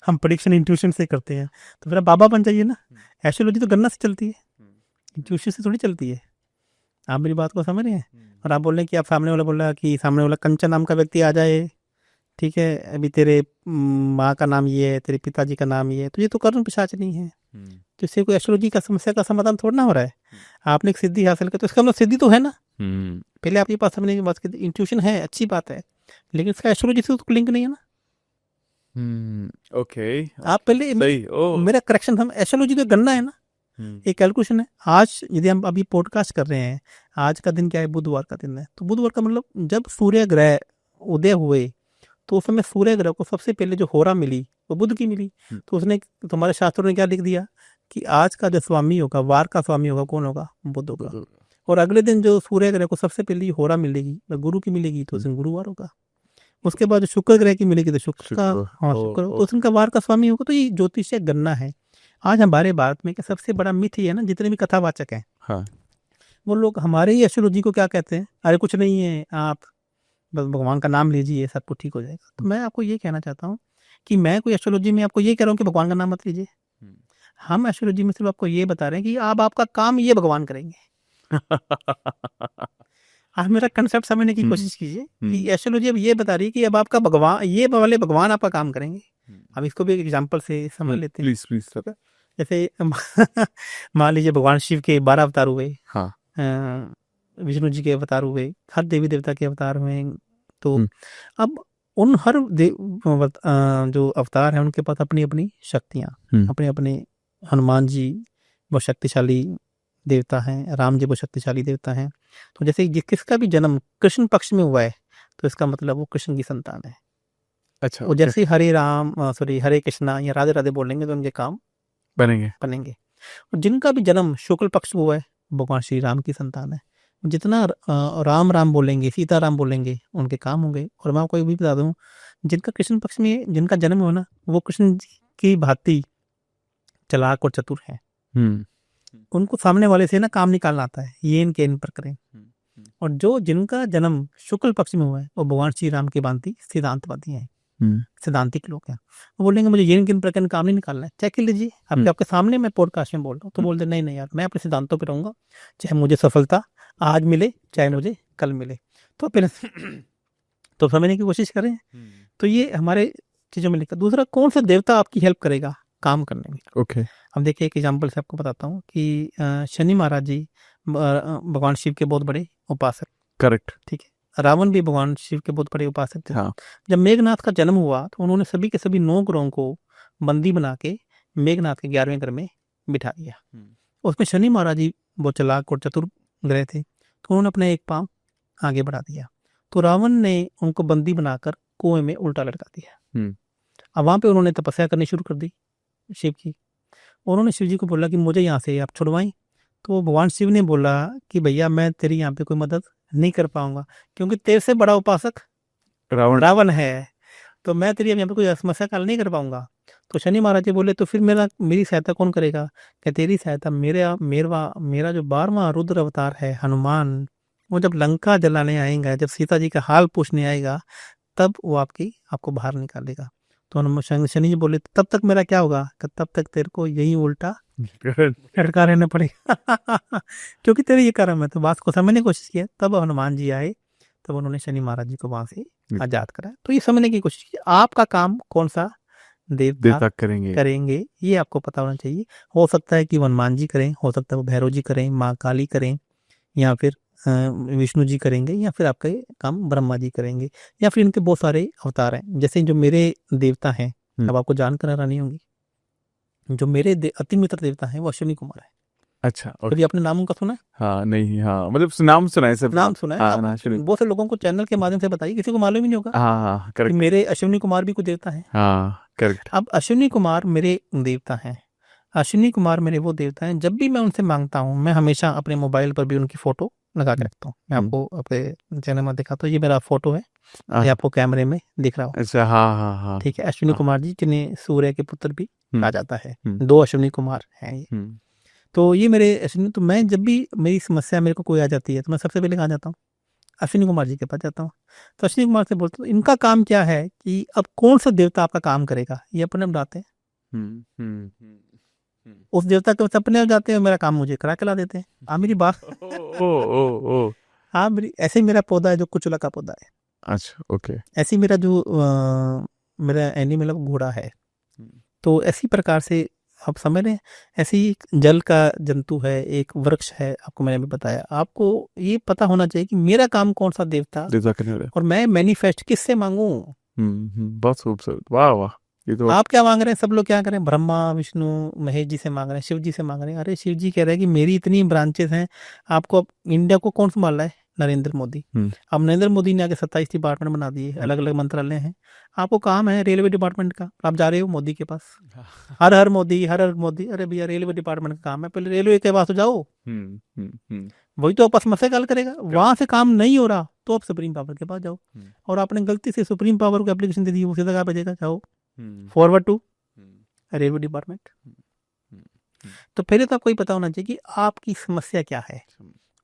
हम प्रेडिक्शन इंट्यूशन से करते हैं, तो फिर बाबा बन जाइए ना। एस्ट्रोलॉजी तो गन्ना से चलती है, इंट्यूशन से थोड़ी चलती है। आप मेरी बात को समझ रहे हैं? और आप बोल रहे हैं कि आप सामने वाला बोल रहा है कि सामने वाला कंचन नाम का व्यक्ति आ जाए, ठीक है, अभी तेरे माँ का नाम ये है, तेरे पिताजी का नाम ये है, तो ये तो कर्म पिशाच नहीं है, तो इससे कोई एस्ट्रोलॉजी का समस्या का समाधान थोड़ा ना हो रहा है। आपने एक सिद्धि हासिल कर, तो इसका मतलब सिद्धि तो है ना। पहले आपके पास समझने की बात की, इंट्यूशन है, अच्छी बात है, लेकिन इसका एस्ट्रोलॉजी से तो लिंक नहीं है ना। ओके, आप पहले मेरा करेक्शन, हम एस्ट्रोलॉजी तो गन्ना है ना, एक कैलकुलेशन है। आज यदि हम अभी पॉडकास्ट कर रहे हैं, आज का दिन क्या है, बुधवार का दिन है, तो बुधवार का मतलब जब सूर्य ग्रह उदय हुए तो उस समय सूर्य ग्रह को सबसे पहले जो होरा मिली वो बुध की मिली। तो उसने, तुम्हारे शास्त्रों ने क्या लिख दिया कि आज का जो स्वामी होगा, वार का स्वामी होगा, कौन होगा, बुध होगा। और अगले दिन जो सूर्य ग्रह को सबसे पहले होरा मिलेगी, गुरु की मिलेगी, तो उस दिन गुरुवार होगा। उसके बाद जो शुक्र ग्रह की मिलेगी तो शुक्र का, हाँ शुक्र, तो उस दिन का वार का स्वामी होगा। तो ये ज्योतिष गणना है। आज हमारे भारत में सबसे बड़ा मिथ ये है ना, जितने भी कथावाचक हैं, हाँ, वो लोग हमारे ही एस्ट्रोलॉजी को क्या कहते हैं, अरे कुछ नहीं है, आप बस भगवान का नाम लीजिए, सब कुछ ठीक हो जाएगा। तो मैं आपको ये कहना चाहता हूँ कि मैं कोई एस्ट्रोलॉजी में आपको ये कह रहा हूँ कि भगवान का नाम मत लीजिए। हम एस्ट्रोलॉजी में सिर्फ आपको ये बता रहे हैं कि आप आपका काम ये भगवान करेंगे। आप मेरा कंसेप्ट समझने की कोशिश कीजिए कि एस्ट्रोलॉजी अब ये बता रही है कि अब आपका भगवान, ये वाले भगवान आपका काम करेंगे। अब इसको भी एक एग्जांपल से समझ लेते हैं। प्लीज जैसे मान लीजिए भगवान शिव के 12 अवतार हुए, हाँ, विष्णु जी के अवतार हुए, हर देवी देवता के अवतार हुए। तो अब उन हर जो अवतार हैं उनके पास अपनी अपनी शक्तियाँ, अपने अपने, हनुमान जी वो शक्तिशाली देवता हैं, राम जी वो शक्तिशाली देवता हैं। तो जैसे किसका भी जन्म कृष्ण पक्ष में हुआ है तो इसका मतलब वो कृष्ण की संतान है। अच्छा, और जैसे हरे राम, सॉरी हरे कृष्णा या राधे राधे बोलेंगे तो उनके काम बनेंगे। और जिनका भी जन्म शुक्ल पक्ष में हुआ है भगवान श्री राम की संतान है। जितना राम राम बोलेंगे, सीता राम बोलेंगे, उनके काम होंगे। और मैं आपको ये भी बता दूं, जिनका कृष्ण पक्ष में जिनका जन्म हुआ ना, वो कृष्ण की भांति चालाक और चतुर है। उनको सामने वाले से ना काम निकालना आता है, ये इनके इन पर करें। और जो जिनका जन्म शुक्ल पक्ष में हुआ है वो भगवान श्री राम की भांति सिद्धांतवादी हैं, सिद्धांतिक लोग हैं। वो बोलेंगे मुझे ये किन प्रकार काम नहीं निकालना है, चेक कर लीजिए। आपके सामने मैं पॉडकास्ट में बोल रहा हूँ तो बोल दे नहीं यार, मैं अपने सिद्धांतों पे रहूंगा, चाहे मुझे सफलता आज मिले चाहे मुझे कल मिले। तो फिर तो समझने की कोशिश करें। तो ये हमारे चीजों में लिखा। दूसरा, कौन सा देवता आपकी हेल्प करेगा काम करने में। ओके, अब देखिए एक एग्जाम्पल से आपको बताता हूँ कि शनि महाराज जी भगवान शिव के बहुत बड़े उपासक, करेक्ट, ठीक है। रावण भी भगवान शिव के बहुत बड़े उपासक थे। हाँ। जब मेघनाथ का जन्म हुआ तो उन्होंने सभी के सभी 9 ग्रहों को बंदी बना के मेघनाथ के 11वें घर में बिठा दिया। उसमें शनि महाराज जी बहुत चालाक और चतुर ग्रह थे, तो उन्होंने अपना एक पांव आगे बढ़ा दिया। तो रावण ने उनको बंदी बनाकर कुएं में उल्टा लटका दिया। अब वहां पे उन्होंने तपस्या करनी शुरू कर दी शिव की। उन्होंने शिव जी को बोला कि मुझे यहाँ से आप छुड़वाएं। तो भगवान शिव ने बोला कि भैया मैं तेरी यहाँ पे कोई मदद नहीं कर पाऊंगा, क्योंकि तेरे से बड़ा उपासक रावण है, तो मैं तेरी यहाँ पे कोई समस्या का हल नहीं कर पाऊंगा। तो शनि महाराज जी बोले तो फिर मेरी सहायता कौन करेगा? क्या तेरी सहायता मेरा जो 12वां रुद्र अवतार है हनुमान, वो जब लंका जलाने आएगा, जब सीता जी का हाल पूछने आएगा, तब वो आपको बाहर निकालेगा। तो शनि जी बोले तब तक मेरा क्या होगा? तब तक तेरे को यही उल्टा लटका रहना पड़ेगा क्योंकि तेरे ये कर्म है। तो बात को समझने की कोशिश किया, तब हनुमान जी आए, तब उन्होंने शनि महाराज जी को वहां से आजाद कराया। तो ये समझने की कोशिश की, आपका काम कौन सा देवता करेंगे ये आपको पता होना चाहिए। हो सकता है कि हनुमान जी करें, हो सकता है वो भैरव जी करें, माँ काली करें, या फिर विष्णु जी करेंगे, या फिर आपका काम ब्रह्मा जी करेंगे, या फिर इनके बहुत सारे अवतार हैं। जैसे जो मेरे देवता हैं, अब आपको जानकर हैरानी होगी, जो मेरे अति मित्र देवता हैं वो अश्विनी कुमार है। अच्छा, कभी आपने नाम उनका सुना है? हाँ, नहीं, हाँ, मतलब नाम सुना है, सब नाम सुना है। हाँ, बहुत से लोगों को चैनल के माध्यम से बताइए, किसी को मालूम ही नहीं होगा हाँ, कि मेरे अश्विनी कुमार भी कोई देवता है। हाँ, करेक्ट। अब अश्विनी कुमार मेरे देवता हैं। अश्विनी कुमार मेरे वो देवता हैं, जब भी मैं उनसे मांगता हूँ, मैं हमेशा अपने मोबाइल पर भी उनकी फोटो लगा के रखता हूँ। मैं आपको अपने चैनल में दिखाता हूँ, ये मेरा फोटो है, ये आपको कैमरे में दिख रहा हो। अच्छा, हाँ, ठीक है। अश्विनी कुमार जी, जिन्हें सूर्य के पुत्र भी कहा जाता है, 2 अश्विनी कुमार हैं ये। तो ये मेरे अश्विनी, तो मैं जब भी मेरी समस्या मेरे को कोई आ जाती है तो मैं सबसे पहले कहाँ जाता हूँ? अश्विनी कुमार जी के पास जाता हूँ। तो अश्विनी कुमार से बोलता हूँ इनका काम क्या है कि अब कौन सा देवता आपका काम करेगा, ये अपने बताते हैं। उस देवता के सपने जाते हैं, मेरा काम मुझे करा के ला देते हैं। हाँ मेरी बात हाँ ऐसे मेरा पौधा है जो कुचला का पौधा है। अच्छा, ओके। ऐसे मेरा जो मेरा एनिमल घोड़ा है। तो ऐसी प्रकार से आप समझ रहे हैं, ऐसे ही जल का जंतु है, एक वृक्ष है, आपको मैंने भी बताया। आपको ये पता होना चाहिए कि मेरा काम कौन सा देवता करने वाला, और मैं मैनिफेस्ट किससे मांगू। बहुत खूबसूरत, वाह वाह। ये तो आप क्या मांग रहे हैं? सब लोग क्या करें? ब्रह्मा विष्णु महेश जी से मांग रहे हैं, शिव जी से मांग रहे हैं। अरे शिव जी कह रहे हैं कि मेरी इतनी ब्रांचेस हैं, आपको अब इंडिया को कौन संभाल रहा है? नरेंद्र मोदी। अब नरेंद्र मोदी ने आगे 27 डिपार्टमेंट बना दिए, अलग अलग मंत्रालय हैं। आपको काम है रेलवे डिपार्टमेंट का, आप जा रहे हो मोदी के पास, हर हर मोदी हर हर मोदी। अरे भैया रेलवे डिपार्टमेंट का काम है, पहले रेलवे के पास तो जाओ, वही तो आपस मसले हल करेगा। वहां से काम नहीं हो रहा तो आप सुप्रीम पावर के पास जाओ, और आपने गलती से सुप्रीम पावर को एप्लीकेशन दे दी, वो सीधा कहाँ भेजेगा? जाओ फॉरवर्ड टू रेलवे डिपार्टमेंट। तो पहले तो आपको ये पता होना चाहिए कि आपकी समस्या क्या है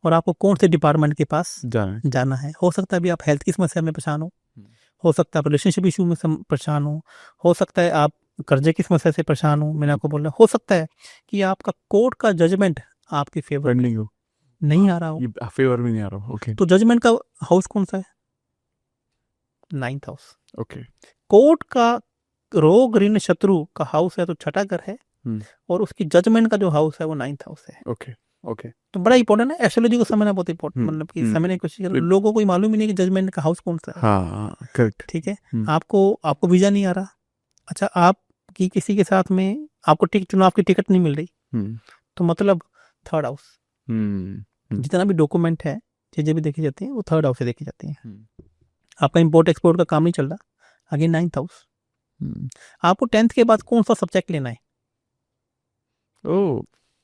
और आपको कौन से डिपार्टमेंट के पास जाना है। हो सकता है अभी आप हेल्थ की समस्या में परेशान हो सकता है आप रिलेशनशिप इशू में परेशान हो सकता है आप कर्जे की समस्या से परेशान हो। मैंने आपको बोला, हो सकता है कि आपका कोर्ट का जजमेंट आपके फेवर नहीं आ रहा हो, फेवर में नहीं आ रहा हो। ओके, तो जजमेंट का हाउस कौन सा है? 9th house. ओके, कोर्ट का रोग ऋण शत्रु का हाउस है तो छठा घर है, और उसकी जजमेंट का जो हाउस है वो 9th हाउस है। Okay, okay. तो बड़ा इंपॉर्टेंट है, एस्ट्रोलॉजी को समझना बहुत इंपॉर्टेंट, मतलब कि समझने की कोशिश करो। लोगों को मालूम ही नहीं कि जजमेंट का हाउस कौन सा है। हाँ, करेक्ट। ठीक है, आपको वीजा नहीं आ रहा, अच्छा आपकी किसी के साथ में आपको चुनाव की टिकट नहीं मिल रही, तो मतलब 3rd हाउस। जितना भी डॉक्यूमेंट है, चीजें भी देखी जाती हैं, वो 3rd हाउस से देखी जाती हैं। आपका इंपोर्ट एक्सपोर्ट का काम नहीं चल रहा, आगे 9th हाउस। आपको 10th के बाद कौन सा सब्जेक्ट लेना है?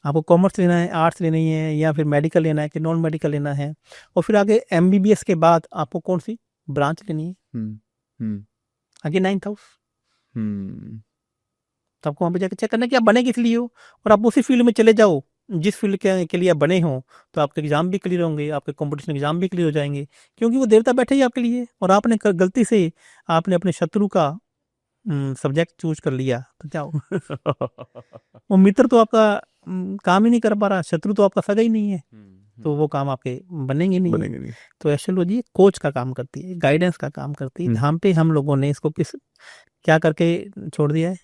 आपको कॉमर्स लेना है, आर्ट्स लेनी है, या फिर मेडिकल लेना है कि नॉन मेडिकल लेना है, और फिर आगे MBBS के बाद आपको कौन सी ब्रांच लेनी है? आगे 9th हाउस। तो आपको वहां पे जाकर चेक करना कि आप बने किस लिए हो, और आप उसी फील्ड में चले जाओ जिस फील्ड के लिए आप बने हो। तो आपके एग्जाम भी क्लियर होंगे, आपके कंपटीशन एग्जाम भी क्लियर हो जाएंगे, क्योंकि वो देवता बैठे ही आपके लिए। और आपने गलती से आपने अपने शत्रु का सब्जेक्ट चूज कर लिया तो क्या हो? वो मित्र तो आपका काम ही नहीं कर पा रहा, शत्रु तो आपका सगा ही नहीं है, तो वो काम आपके बनेंगे नहीं। तो एस्ट्रोलॉजी कोच का काम करती है, गाइडेंस का काम करती है। यहाँ पे हम लोगों ने इसको क्या करके छोड़ दिया है?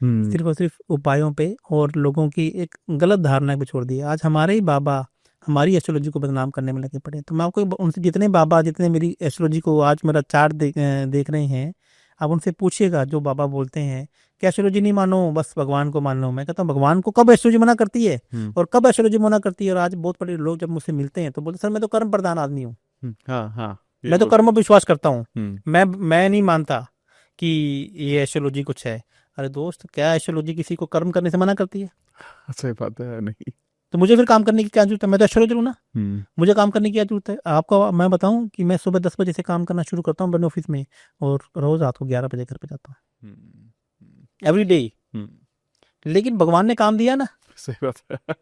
सिर्फ और सिर्फ उपायों पे और लोगों की एक गलत धारणा पे छोड़ दिया। आज हमारे ही बाबा हमारी एस्ट्रोलॉजी को बदनाम करने में लगे पड़े। तो मैं आपको उनसे, जितने बाबा जितने मेरी एस्ट्रोलॉजी को आज मेरा चार्ट देख रहे हैं, आप उनसे पूछिएगा जो बाबा बोलते हैं कि एस्ट्रोलॉजी नहीं मानो, बस भगवान को मान लो। मैं कहता हूँ भगवान को कब एस्ट्रोलॉजी मना करती है और कब एस्ट्रोलॉजी मना करती है? और आज बहुत बड़े लोग जब मुझसे मिलते हैं तो बोलते सर मैं तो कर्म प्रधान आदमी हूँ, मैं तो कर्म विश्वास करता हूँ, मैं नहीं मानता कि ये एस्ट्रोलॉजी कुछ है। अरे दोस्त, क्या एस्ट्रोलॉजी किसी को कर्म करने से मना करती है? सही बात है, नहीं। तो मुझे फिर काम करने की क्या जरूरत है? मैं तो एस्ट्रोलॉजर हूँ ना, मुझे काम करने की क्या जरूरत है? आपको मैं बताऊं कि मैं सुबह 10 बजे से काम करना शुरू करता हूँ अपने ऑफिस में, और रोज रात को 11 बजे घर पे जाता हूँ, एवरी डे। लेकिन भगवान ने काम दिया ना। सही बात है,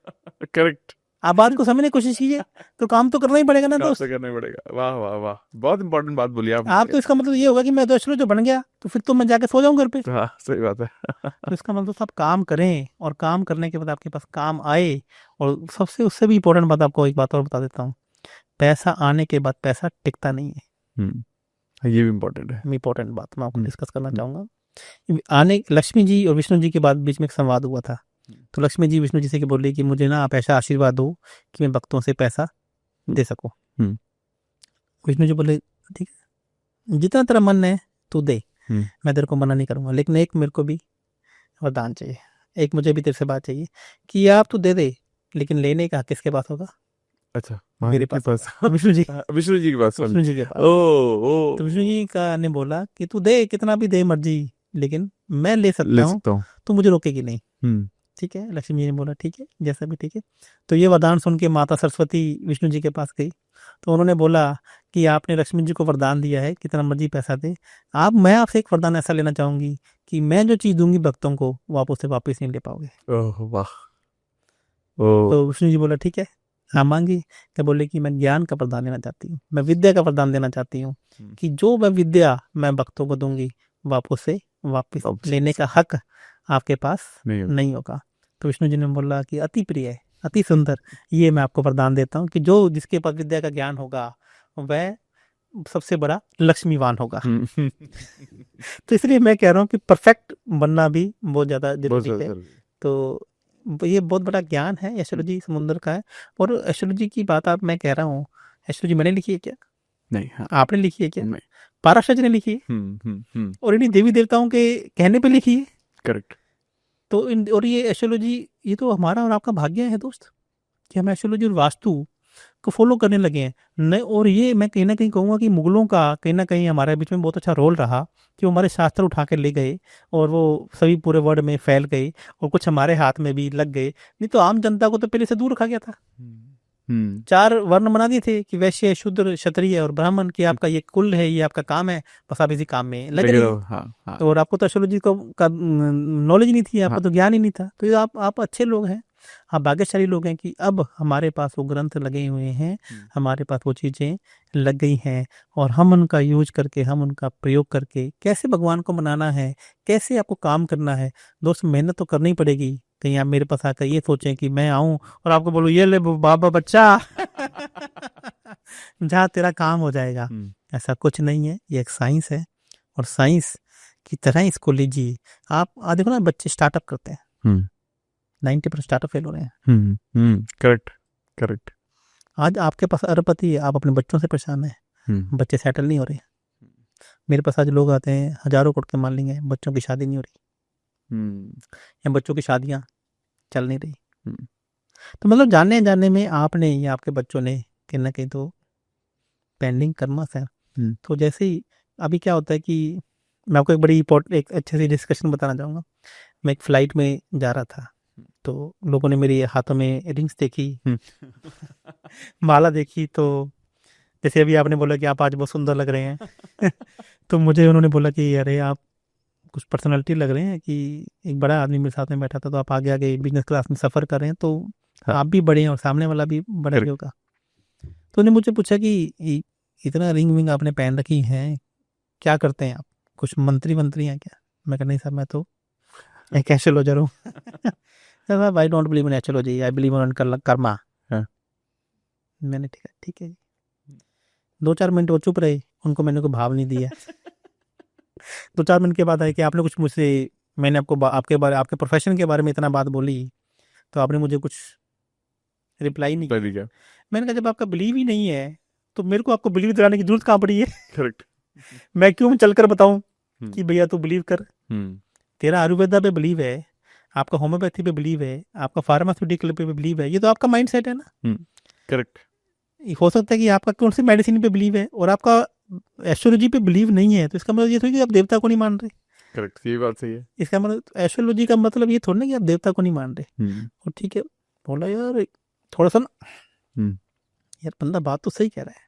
करेक्ट। आप बात को समझने की कोशिश कीजिए, तो काम तो करना ही पड़ेगा ना दोस्त, करना ही पड़ेगा। वाह वाह वाह, बहुत इंपॉर्टेंट बात बोली आप। तो इसका मतलब ये होगा कि मैं तो एस्ट्रोलॉजर बन गया तो फिर तो मैं जाके सो जाऊं घर पे। हाँ, सही बात है। तो इसका मतलब सब काम करें, और काम करने के बाद आपके पास काम आए। और सबसे उससे भी इम्पोर्टेंट बात आपको एक बात और बता देता हूँ, पैसा आने के बाद पैसा टिकता नहीं है। ये भी इम्पोर्टेंट है, इम्पोर्टेंट बात मैं आपको डिस्कस करना चाहूंगा। लक्ष्मी जी और विष्णु जी के बाद बीच में एक संवाद हुआ था। तो लक्ष्मी जी विष्णु जी से बोली कि मुझे ना आप ऐसा आशीर्वाद दो कि मैं भक्तों से पैसा दे सकूं। विष्णु जी बोले ठीक है, जितना तेरा मन है तू दे, मैं तेरे को मना नहीं करूंगा, लेकिन एक मेरे को भी वरदान चाहिए, एक मुझे भी तेरे से बात चाहिए कि आप तू दे दे, लेकिन लेने का किसके पास होगा? अच्छा, मेरे पास। विष्णु जी के पास। विष्णु जी के पास। तो विष्णु जी का ने बोला कि तू दे, कितना भी दे मर्जी, लेकिन मैं ले सकता हूँ, तू मुझे रोकेगी नहीं। ठीक है, लक्ष्मी जी ने बोला ठीक है, जैसा भी ठीक है। तो ये वरदान सुन के माता सरस्वती विष्णु जी के पास गई, तो उन्होंने बोला कि आपने लक्ष्मी जी को वरदान दिया है कितना मर्जी पैसा दे, मैं आपसे एक वरदान ऐसा लेना चाहूंगी कि मैं जो चीज दूंगी भक्तों को वो आप उससे वापस नहीं ले पाओगे। वाह। तो विष्णु जी बोला ठीक है, हाँ मांगी। क्या बोले कि मैं ज्ञान का वरदान लेना चाहती हूँ, मैं विद्या का वरदान देना चाहती हूँ कि जो मैं विद्या मैं भक्तों को दूंगी वापस लेने का हक आपके पास नहीं होगा। तो विष्णु जी ने बोला कि अति प्रिय, अति सुंदर, ये मैं आपको वरदान देता हूँ कि जो जिसके पास विद्या का ज्ञान होगा वह सबसे बड़ा लक्ष्मीवान होगा। तो इसलिए मैं कह रहा हूँ कि परफेक्ट बनना भी बहुत ज्यादा जरूरी है। तो ये बहुत बड़ा ज्ञान है एस्ट्रोलॉजी, समुद्र का है। और एस्ट्रोलॉजी की बात आप मैं कह रहा हूँ, एस्ट्रोलॉजी मैंने लिखी है क्या? नहीं। हाँ। आपने लिखी है क्या? पाराशर ने लिखी है और इन्हीं देवी देवताओं के कहने पे लिखी है। करेक्ट। तो और ये एस्ट्रोलॉजी, ये तो हमारा और आपका भाग्य है दोस्त कि हम एस्ट्रोलॉजी और वास्तु को फॉलो करने लगे हैं। नहीं, और ये मैं कहीं ना कहीं कहूँगा कि मुगलों का कहीं ना कहीं हमारे बीच में बहुत अच्छा रोल रहा कि वो हमारे शास्त्र उठा के ले गए और वो सभी पूरे वर्ल्ड में फैल गए और कुछ हमारे हाथ में भी लग गए। नहीं तो आम जनता को तो पहले से दूर रखा गया था। 4 वर्ण बना दिए थे कि वैश्य, शूद्र, क्षत्रिय और ब्राह्मण, की आपका ये कुल है, ये आपका काम है, बस आप इसी काम में लगे रहिए। हाँ। तो और आपको तो एस्ट्रोलॉजी का नॉलेज नहीं थी, आपको तो ज्ञान ही नहीं था। तो ये आप अच्छे लोग हैं, आप भाग्यशाली लोग हैं कि अब हमारे पास वो ग्रंथ लगे हुए हैं, हमारे पास वो चीज़ें लग गई हैं और हम उनका यूज करके, हम उनका प्रयोग करके कैसे भगवान को मनाना है, कैसे आपको काम करना है। दोस्त, मेहनत तो करनी पड़ेगी। कहीं आप मेरे पास आकर ये सोचें कि मैं आऊं और आपको बोलूं ये ले बाबा बच्चा जहाँ तेरा काम हो जाएगा। ऐसा कुछ नहीं है, ये एक साइंस है और साइंस की तरह इसको लीजिए। आप देखो ना, बच्चे स्टार्टअप करते हैं, 90% स्टार्टअप फेल हो रहे हैं। करेक्ट। आज आपके पास अरबपति है, आप अपने बच्चों से परेशान है, बच्चे सेटल नहीं हो रहे। मेरे पास आज लोग आते हैं हजारों करोड़ के मालिक हैं, बच्चों की शादी नहीं हो रही या बच्चों की शादियां चल नहीं रही। तो मतलब जानने में आपने या आपके बच्चों ने कहीं ना कहीं तो पेंडिंग कर्मा है। तो जैसे ही अभी क्या होता है कि मैं आपको एक अच्छे से डिस्कशन बताना चाहूँगा। मैं एक फ्लाइट में जा रहा था, तो लोगों ने मेरे हाथों में रिंग्स देखी, माला देखी। तो जैसे अभी आपने बोला कि आप आज बहुत सुंदर लग रहे हैं तो मुझे उन्होंने बोला कि अरे आप कुछ पर्सनालिटी लग रहे हैं, कि एक बड़ा आदमी मेरे साथ में बैठा था, तो आप आगे आगे बिजनेस क्लास में सफ़र कर रहे हैं, तो आप भी बड़े हैं और सामने वाला भी बड़ा ही होगा। तो उन्होंने मुझसे पूछा कि इतना रिंग विंग आपने पहन रखी है, क्या करते हैं आप, कुछ मंत्री हैं क्या? मैं कहा नहीं सर, मैं तो एक एस्ट्रोलॉजर हूँ। I don't believe in astrology, I believe in Karma. मैंने ठीक है 2-4 मिनट वो चुप रहे, उनको मैंने कोई भाव नहीं दिया। 2-4 मिनट के बाद आए कि आपने कुछ मुझसे, मैंने आपको आपके प्रोफेशन के बारे में इतना बात बोली, तो आपने मुझे कुछ रिप्लाई नहीं किया। मैंने कहा जब आपका बिलीव ही नहीं है तो मेरे को आपको बिलीव दिलाने की जरूरत कहाँ पड़ी है? करेक्ट। मैं क्यों चलकर बताऊं कि भैया तू बिलीव कर? तेरा आयुर्वेदा पे बिलीव है, आपका होम्योपैथी पे बिलीव है, आपका फार्मास्यूटिकल पे बिलीव है, ये तो आपका माइंड सेट है ना। करेक्ट। हो सकता है कि आपका कौन सी मेडिसिन पे बिलीव है और आपका एस्ट्रोलॉजी पे बिलीव नहीं है, तो इसका मतलब ये थोड़ी कि आप देवता को नहीं मान रहे। करेक्ट, ये बात सही है। इसका मतलब एस्ट्रोलॉजी का मतलब ये थोड़ा ना कि आप देवता को नहीं मान रहे। और ठीक है, बोला यार थोड़ा सा ना, यार बंदा बात तो सही कह रहा है।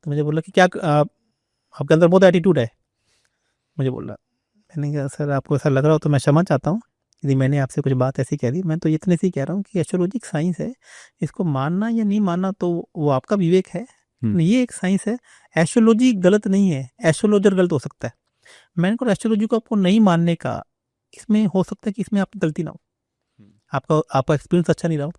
तो मुझे बोला कि क्या आपके अंदर बहुत एटीट्यूड है। मुझे बोला, मैंने कहा सर आपको ऐसा लग रहा हो तो मैं क्षमा चाहता हूँ यदि मैंने आपसे कुछ बात ऐसी कह दी। मैं तो इतने से ही कह रहा हूँ कि एस्ट्रोलॉजी एक साइंस है, इसको मानना या नहीं मानना तो वो आपका विवेक है। ये एक साइंस है, एस्ट्रोलॉजी गलत नहीं है, एस्ट्रोलॉजर गलत हो सकता है। मैंने कहा एस्ट्रोलॉजी को आपको नहीं मानने का, इसमें हो सकता है कि इसमें आपकी गलती ना हो, आपका एक्सपीरियंस अच्छा नहीं रहा हो।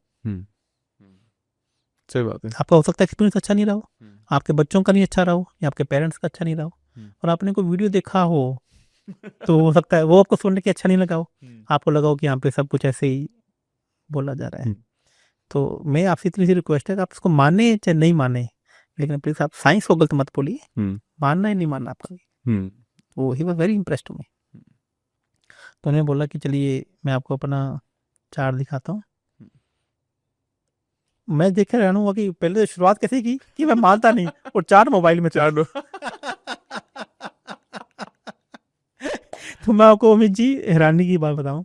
सही बात है। आपका हो सकता है एक्सपीरियंस अच्छा नहीं रहा हो, आपके बच्चों का नहीं अच्छा रहा हो या आपके पेरेंट्स का अच्छा नहीं रहा हो, और आपने कोई वीडियो देखा हो तो हो सकता है वो आपको सुनने के अच्छा नहीं लगा हो, आपको लगा हो कि यहाँ पे सब कुछ ऐसे ही बोला जा रहा है। तो मैं आपसे इतनी सी रिक्वेस्ट है कि आप इसको माने चाहे नहीं माने, लेकिन प्लीज आप साइंस को गलत मत बोलिए। मानना है नहीं मानना आपका। तो he was very impressed to me. तो उन्होंने बोला कि चलिए मैं आपको अपना चार्ट दिखाता हूँ। मैं देख रहा हूँ कि पहले तो शुरुआत कैसे की कि मैं मानता नहीं और चार्ट मोबाइल में चार्ट तो मैं आपको अमित जी हैरानी की बात बताऊं,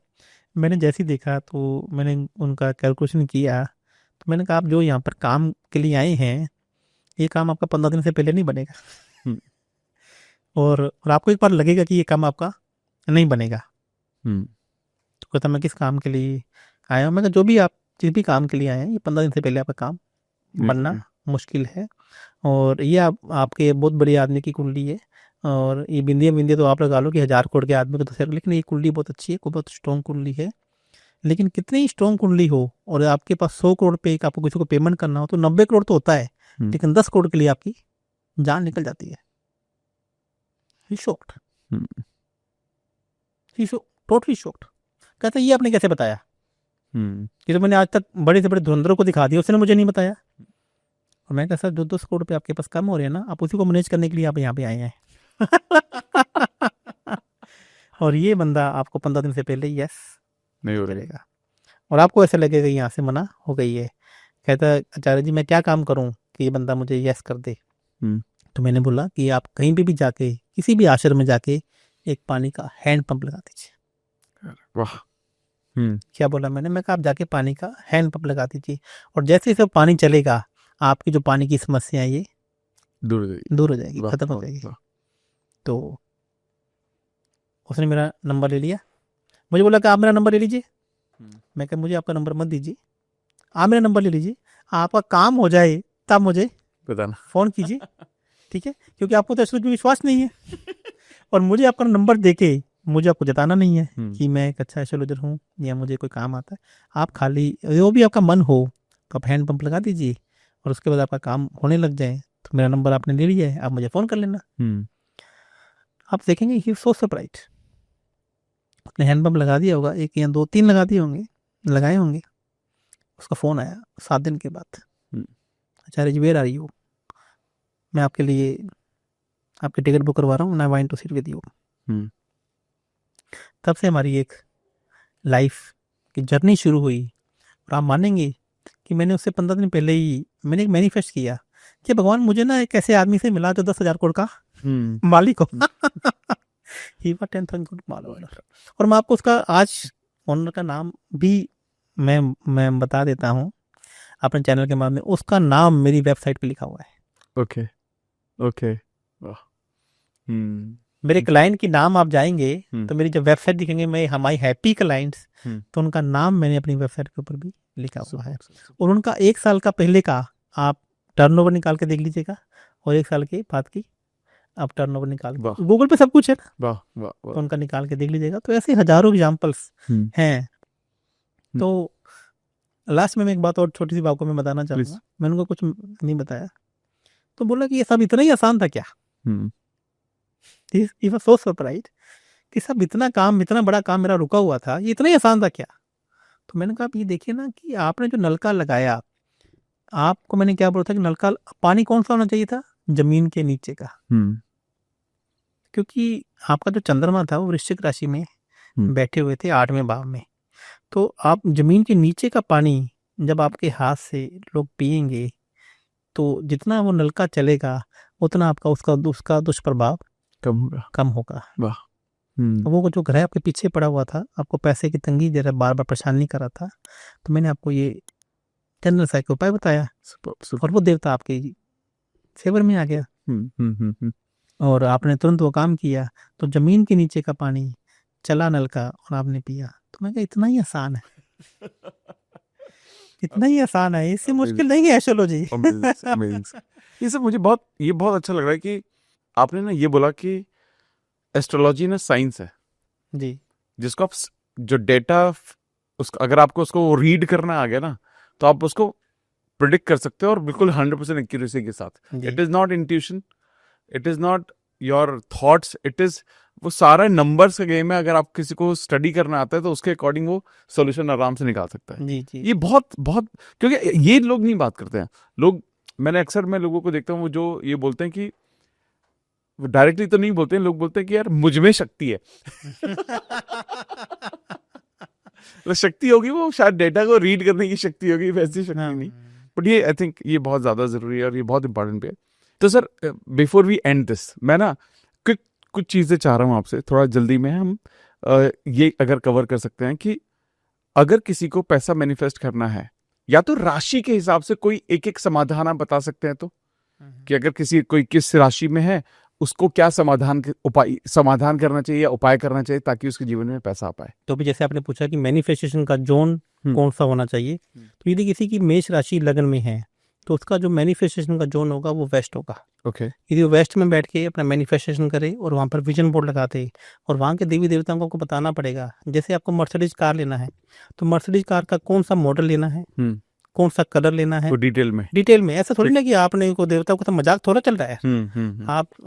मैंने जैसे ही देखा तो मैंने उनका कैलकुलेशन किया। तो मैंने कहा आप जो यहाँ पर काम के लिए आए हैं, ये काम आपका 15 दिन से पहले नहीं बनेगा और आपको एक बार लगेगा कि ये काम आपका नहीं बनेगा। तो कहता मैं किस काम के लिए आया हूँ? मैं कहा जो भी आप जिस भी काम के लिए आए हैं, ये 15 दिन से पहले आपका काम बनना मुश्किल है। और ये आपके बहुत बड़े आदमी की कुंडली है, और ये बिंदिया तो आप लगा लो कि 1000 करोड़ के आदमी को तो सर, लेकिन ये कुंडली बहुत अच्छी है, बहुत स्ट्रॉन्ग कुंडली है। लेकिन कितनी स्ट्रॉन्ग कुंडली हो और आपके पास 100 करोड़ पे आपको किसी को पेमेंट करना हो तो 90 करोड़ तो होता है, लेकिन 10 करोड़ के लिए आपकी जान निकल जाती है। Totally shocked. कहता ये आपने कैसे बताया? ये तो मैंने आज तक बड़े से बड़े धुरंधरों को दिखा दिया, उसने मुझे नहीं बताया। और मैं कहा सर जो 10 करोड़ पे आपके पास कम हो रहे हैं ना, आप उसी को मैनेज करने के लिए आप यहाँ पे आए हैं। और ये बंदा आपको 15 दिन से पहले यस नहीं हो रही। करेगा और आपको ऐसा लगेगा यहाँ से मना हो गई है। कहता है आचार्य जी मैं क्या काम करूँ कि ये बंदा मुझे यस कर दे। हम्म। तो मैंने बोला कि आप कहीं पे भी जाके किसी भी आश्रम में जाके एक पानी का हैंड पंप लगा दीजिए। वाह। क्या बोला मैं कहा आप जाके पानी का हैंड पंप लगा दीजिए और जैसे ही सब पानी चलेगा आपकी जो पानी की समस्या है ये दूर हो जाएगी। दूर हो जाएगी, वाह, खत्म हो वाह, जाएगी। वाह। तो उसने मेरा नंबर ले लिया, मुझे बोला कि आप मेरा नंबर ले लीजिए। मैं कहा मुझे आपका नंबर मत दीजिए, आप मेरा नंबर ले लीजिए, आपका काम हो जाए तब मुझे बताना। फ़ोन कीजिए, ठीक है, क्योंकि आपको तो असल में विश्वास नहीं है और मुझे आपका नंबर देके मुझे आपको जताना नहीं है कि मैं एक अच्छा एस्ट्रोलॉजर हूँ या मुझे कोई काम आता है। आप खाली जो भी आपका मन हो तो आप हैंड पंप लगा दीजिए और उसके बाद आपका काम होने लग जाए तो मेरा नंबर आपने ले लिया है, आप मुझे फ़ोन कर लेना। आप देखेंगे ही सो सरप्राइज, अपने हैंड पंप लगा दिया होगा, एक या 2-3 लगा दिए होंगे, लगाए होंगे। उसका फ़ोन आया 7 दिन के बाद, Acharya ji where are you, मैं आपके लिए आपकी टिकट बुक करवा रहा हूँ, I want to sit with you. तब से हमारी एक लाइफ की जर्नी शुरू हुई और आप मानेंगे कि मैंने उससे 15 दिन पहले ही मैंने एक मैनिफेस्ट किया कि भगवान मुझे ना एक ऐसे आदमी से मिला जो 10,000 करोड़ का मालिक हो। ही वाज 10,000 करोड़ मालिक। और मैं आपको उसका आज ओनर का नाम भी मैं बता देता हूँ अपने चैनल के माध्यम में, उसका नाम मेरी वेबसाइट पे लिखा हुआ है। Okay okay. वाह। मेरे क्लाइंट की नाम आप जाएंगे तो मेरी जब वेबसाइट दिखेंगे मैं हमारी हैप्पी क्लाइंट्स, तो उनका नाम मैंने अपनी वेबसाइट के ऊपर भी लिखा हुआ है। और उनका 1 साल का पहले का आप टर्नओवर निकाल के देख लीजिएगा और 1 साल के बाद की आप टर्नओवर निकाल के, गूगल पे सब कुछ है ना, वाह वाह वाह। तो उनका निकाल के देख लीजिएगा। तो ऐसे हजारों एग्जाम्पल्स हैं। तो लास्ट में मैं एक बात और छोटी सी बात को मैं बताना चाहूँगा, मैंने उनको कुछ नहीं बताया तो बोला कि ये सब इतना ही आसान था क्या। He was so surprised कि सब इतना बड़ा काम मेरा रुका हुआ था, ये इतना ही आसान था क्या। तो मैंने कहा आप ये देखिए ना कि आपने जो नलका लगाया, आपको मैंने क्या बोला था कि नलका पानी कौन सा होना चाहिए था, जमीन के नीचे का, क्योंकि आपका जो चंद्रमा था वो वृश्चिक राशि में बैठे हुए थे 8वें भाव में। तो आप जमीन के नीचे का पानी जब आपके हाथ से लोग पिएंगे तो जितना वो नलका चलेगा उतना आपका उसका दुष्प्रभाव कम होगा। वाह। वो जो ग्रह आपके पीछे पड़ा हुआ था, आपको पैसे की तंगी जरा बार बार परेशान नहीं कर रहा था, तो मैंने आपको ये चंद्र साई का उपाय बताया और वो देवता आपके फेवर में आ गया और आपने तुरंत वो काम किया। तो जमीन के नीचे का पानी चला नलका और आपने पिया। तो मैं कहा इतना ही आसान है, इतना ही आसान है, इससे मुश्किल नहीं है एस्ट्रोलॉजी। ये सब मुझे बहुत अच्छा लग रहा है कि आपने ना ये बोला कि एस्ट्रोलॉजी ना साइंस है जी, जिसको आप जो डेटा उसको अगर आपको उसको रीड करना आ गया ना तो आप उसको प्रिडिक्ट कर सकते हो और बिल्कुल 100% एक्यूरेसी के साथ। It is not intuition, it is not your thoughts, it is वो सारा नंबर्स का गेम है। अगर आप किसी को स्टडी करना आता है तो उसके अकॉर्डिंग वो सॉल्यूशन आराम से निकाल सकता है। जी, जी। ये बहुत क्योंकि ये लोग नहीं बात करते हैं। लोग, मैंने अक्सर मैं लोगों को देखता हूँ वो जो ये बोलते हैं कि वो डायरेक्टली तो नहीं बोलते हैं, लोग बोलते हैं कि यार मुझ में शक्ति है। तो शक्ति होगी वो शायद डेटा को रीड करने की शक्ति होगी, वैसी शक्ति नहीं। बट ये आई थिंक ये बहुत ज्यादा जरूरी है और ये बहुत इंपॉर्टेंट भी है। तो sir before we end this, मैं ना कुछ चीजें चाह रहा हूँ आपसे, थोड़ा जल्दी में हम ये अगर कवर कर सकते हैं कि अगर किसी को पैसा मैनिफेस्ट करना है या तो राशि के हिसाब से कोई एक समाधान आप बता सकते हैं तो, कि अगर कोई किस राशि में है उसको क्या समाधान करना चाहिए या उपाय करना चाहिए ताकि उसके जीवन में पैसा आ पाए। तो भी जैसे आपने पूछा कि मैनिफेस्टेशन का जोन कौन सा होना चाहिए, तो यदि किसी की मेष राशि लगन में है तो उसका जो मैनिफेस्टेशन का जोन होगा वो वेस्ट होगा। ओके। यदि वो वेस्ट में बैठ के अपना मैनिफेस्टेशन करे और वहाँ पर विजन बोर्ड लगाते और वहाँ के देवी देवताओं को आपको बताना पड़ेगा, जैसे आपको मर्सिडीज कार लेना है तो मर्सिडीज कार का कौन सा मॉडल लेना है, कौन सा कलर लेना है, डिटेल में ऐसा थोड़ी ना कि आपने को देवताओं का मजाक थोड़ा चल रहा है।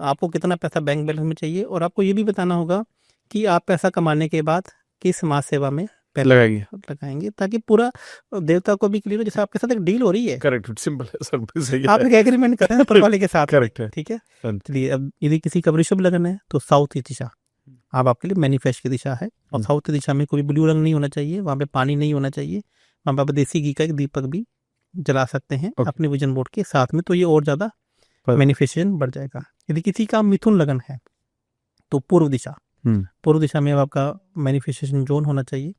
आपको कितना पैसा बैंक बैलेंस में चाहिए और आपको ये भी बताना होगा कि आप पैसा कमाने के बाद किस समाज सेवा में लगाएंगे। लगाएंगे, ताकि पूरा देवता को भी क्लियर हो, जैसे आपके साथ एक डील हो रही है, करेक्ट, सिंपल है सर, सही आप एक एग्रीमेंट कर रहे हैं ऊपर वाले के साथ। करेक्ट है। ठीक है। हाँ। चलिए, अब यदि किसी का वृषभ लगन है तो साउथ की दिशा अब आपके लिए मैनिफेस्ट की दिशा है, और साउथ की दिशा में कोई ब्लू रंग नहीं होना चाहिए, वहाँ पे पानी नहीं होना चाहिए, वहाँ पे आप देसी घी का एक दीपक भी जला सकते हैं अपने विजन बोर्ड के साथ में, तो ये और ज़्यादा मैनिफेस्टेशन बढ़ जाएगा। यदि किसी का मिथुन लगन है तो पूर्व दिशा, पूर्व दिशा में अब आपका मैनिफेस्टेशन जोन होना चाहिए,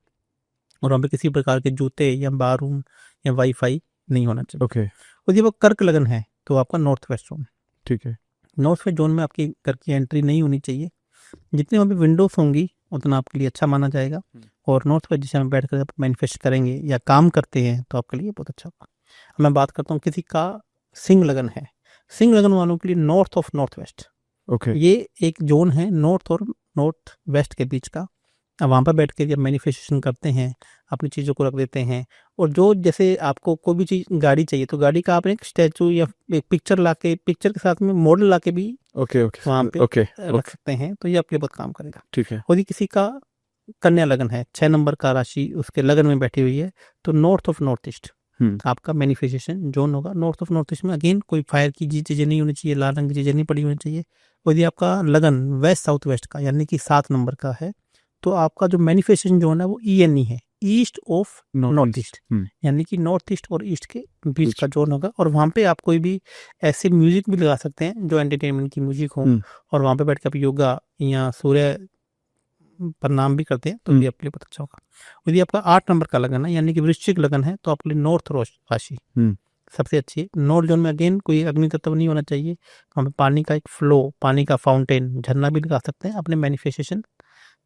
और वहाँ पे किसी प्रकार के जूते या बाथरूम या वाईफाई नहीं होना चाहिए। ओके। और यदि वो कर्क लगन है तो आपका नॉर्थ वेस्ट जोन, ठीक है, नॉर्थ वेस्ट जोन में आपकी घर की एंट्री नहीं होनी चाहिए, जितनी वहाँ पे विंडोज होंगी उतना आपके लिए अच्छा माना जाएगा, और नॉर्थ वेस्ट दिशा में बैठ कर आप मैनिफेस्ट करेंगे या काम करते हैं तो आपके लिए बहुत अच्छा होगा। अब मैं बात करता हूँ किसी का सिंह लगन है, सिंह लगन वालों के लिए north of north west, okay, ये एक जोन है नॉर्थ और नॉर्थ वेस्ट के बीच का। अब वहाँ पर बैठ के जब मैनिफेस्टेशन करते हैं, अपनी चीज़ों को रख देते हैं, और जो जैसे आपको कोई भी चीज़ गाड़ी चाहिए तो गाड़ी का आप एक स्टैचू या एक पिक्चर ला के, पिक्चर के साथ में मॉडल ला के भी ओके, ओके, वहाँ पे ओके, रख सकते हैं, तो ये आपके लिए बहुत काम करेगा। ठीक है। और ये किसी का कन्या लगन है, 6 नंबर का राशि उसके लगन में बैठी हुई है, तो नॉर्थ ऑफ नॉर्थ ईस्ट आपका मैनिफेस्टेशन जोन होगा। नॉर्थ ऑफ नॉर्थ ईस्ट में अगेन कोई फायर की चीज़ें नहीं होनी चाहिए, लाल रंग की चीज़ें नहीं पड़ी होनी चाहिए। और यदि आपका लगन वेस्ट साउथ वेस्ट का यानी कि 7 नंबर का है, तो आपका जो मैनिफेस्टेशन जोन है वो ENE है, ईस्ट ऑफ नॉर्थ ईस्ट, यानी कि नॉर्थ ईस्ट और ईस्ट के बीच का जोन होगा। और वहाँ पे आप कोई भी ऐसे म्यूजिक भी लगा सकते हैं जो एंटरटेनमेंट की म्यूजिक हो, और वहाँ पे बैठ के आप योगा या सूर्य प्रणाम भी करते हैं तो भी आपके लिए बहुत अच्छा होगा। यदि आपका 8 नंबर का लगन है यानी कि वृश्चिक लगन है, तो आपके लिए नॉर्थ राशि सबसे अच्छी है। नॉर्थ जोन में अगेन कोई अग्नि तत्व नहीं होना चाहिए, वहाँ पे पानी का एक फ्लो, पानी का फाउंटेन, झरना भी लगा सकते हैं अपने मैनिफेस्टेशन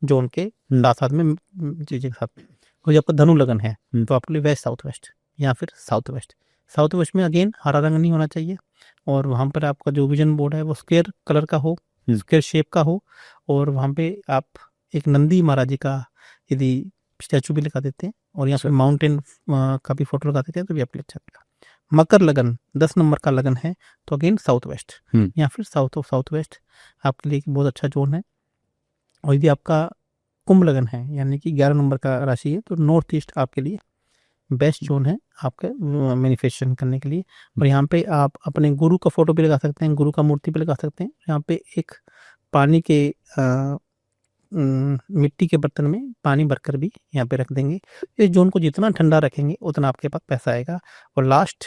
जोन के साथ में चीज़ें के साथ। और जब आपका धनु लगन है तो आपके लिए वेस्ट साउथ वेस्ट या फिर साउथ वेस्ट, साउथ वेस्ट में अगेन हरा रंग नहीं होना चाहिए, और वहाँ पर आपका जो विजन बोर्ड है वो स्क्वायर कलर का हो, स्क्वायर शेप का हो, और वहाँ पे आप एक नंदी महाराज जी का यदि स्टैचू भी लगा देते हैं, और यहाँ पे माउंटेन का भी फोटो लगा देते हैं, तो भी आपके लिए अच्छा लगेगा। मकर लगन 10 नंबर का लगन है तो अगेन साउथ वेस्ट या फिर साउथ ऑफ साउथ वेस्ट आपके लिए बहुत अच्छा जोन है। और यदि आपका कुंभ लगन है यानी कि 11 नंबर का राशि है, तो नॉर्थ ईस्ट आपके लिए बेस्ट जोन है आपके मैनिफेस्टेशन करने के लिए। और यहाँ पे आप अपने गुरु का फोटो भी लगा सकते हैं, गुरु का मूर्ति भी लगा सकते हैं। यहाँ पे एक पानी के मिट्टी के बर्तन में पानी भरकर भी यहाँ पे रख देंगे। इस जोन को जितना ठंडा रखेंगे उतना आपके पास पैसा आएगा। और लास्ट,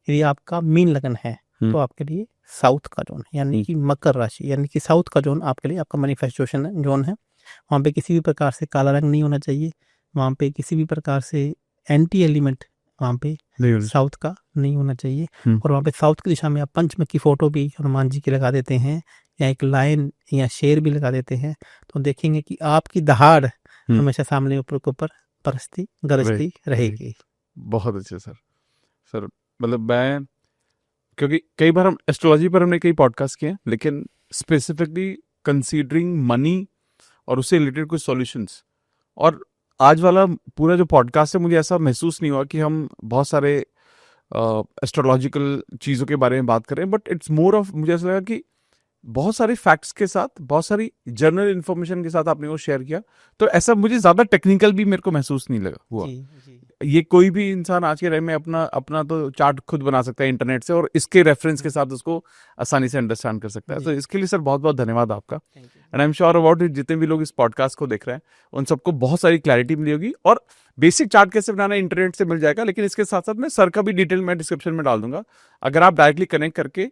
यदि आपका मीन लगन है तो आपके लिए साउथ का जोन यानी कि मकर राशि यानी कि साउथ का जोन आपके लिए आपका मैनिफेस्टेशन जोन है। वहाँ पे किसी भी प्रकार से काला रंग नहीं होना चाहिए, वहाँ पे किसी भी प्रकार से एंटी एलिमेंट वहाँ पे साउथ का नहीं होना चाहिए। और वहाँ पे साउथ की दिशा में आप पंचमुखी फोटो भी हनुमान जी की लगा देते हैं, या एक लायन या शेर भी लगा देते हैं, तो देखेंगे कि आपकी दहाड़ हमेशा सामने ऊपर के ऊपर परस्ती गरजती रहेगी। बहुत अच्छे सर मतलब मैं, क्योंकि कई बार हम एस्ट्रोलॉजी पर हमने कई पॉडकास्ट किए हैं, लेकिन स्पेसिफिकली कंसीडरिंग मनी और उससे रिलेटेड कुछ सॉल्यूशंस, और आज वाला पूरा जो पॉडकास्ट है मुझे ऐसा महसूस नहीं हुआ कि हम बहुत सारे एस्ट्रोलॉजिकल चीज़ों के बारे में बात करें, बट इट्स मोर ऑफ, मुझे ऐसा लगा कि बहुत सारे फैक्ट्स के साथ, बहुत सारी जनरल इन्फॉर्मेशन के साथ आपने वो शेयर किया, तो ऐसा मुझे ज़्यादा टेक्निकल भी मेरे को महसूस नहीं लगा हुआ। ये कोई भी इंसान आज के टाइम में अपना तो चार्ट खुद बना सकता है इंटरनेट से, और इसके रेफरेंस के साथ उसको आसानी से अंडरस्टैंड कर सकता है। तो इसके लिए सर बहुत बहुत धन्यवाद आपका। And I am sure about it, जितने भी लोग इस पॉडकास्ट को देख रहे हैं उन सबको बहुत सारी क्लैरिटी मिली होगी। और बेसिक चार्ट कैसे बनाना है इंटरनेट से मिल जाएगा, लेकिन इसके साथ साथ मैं सर का भी डिटेल में डिस्क्रिप्शन में डाल दूंगा। अगर आप डायरेक्टली कनेक्ट करके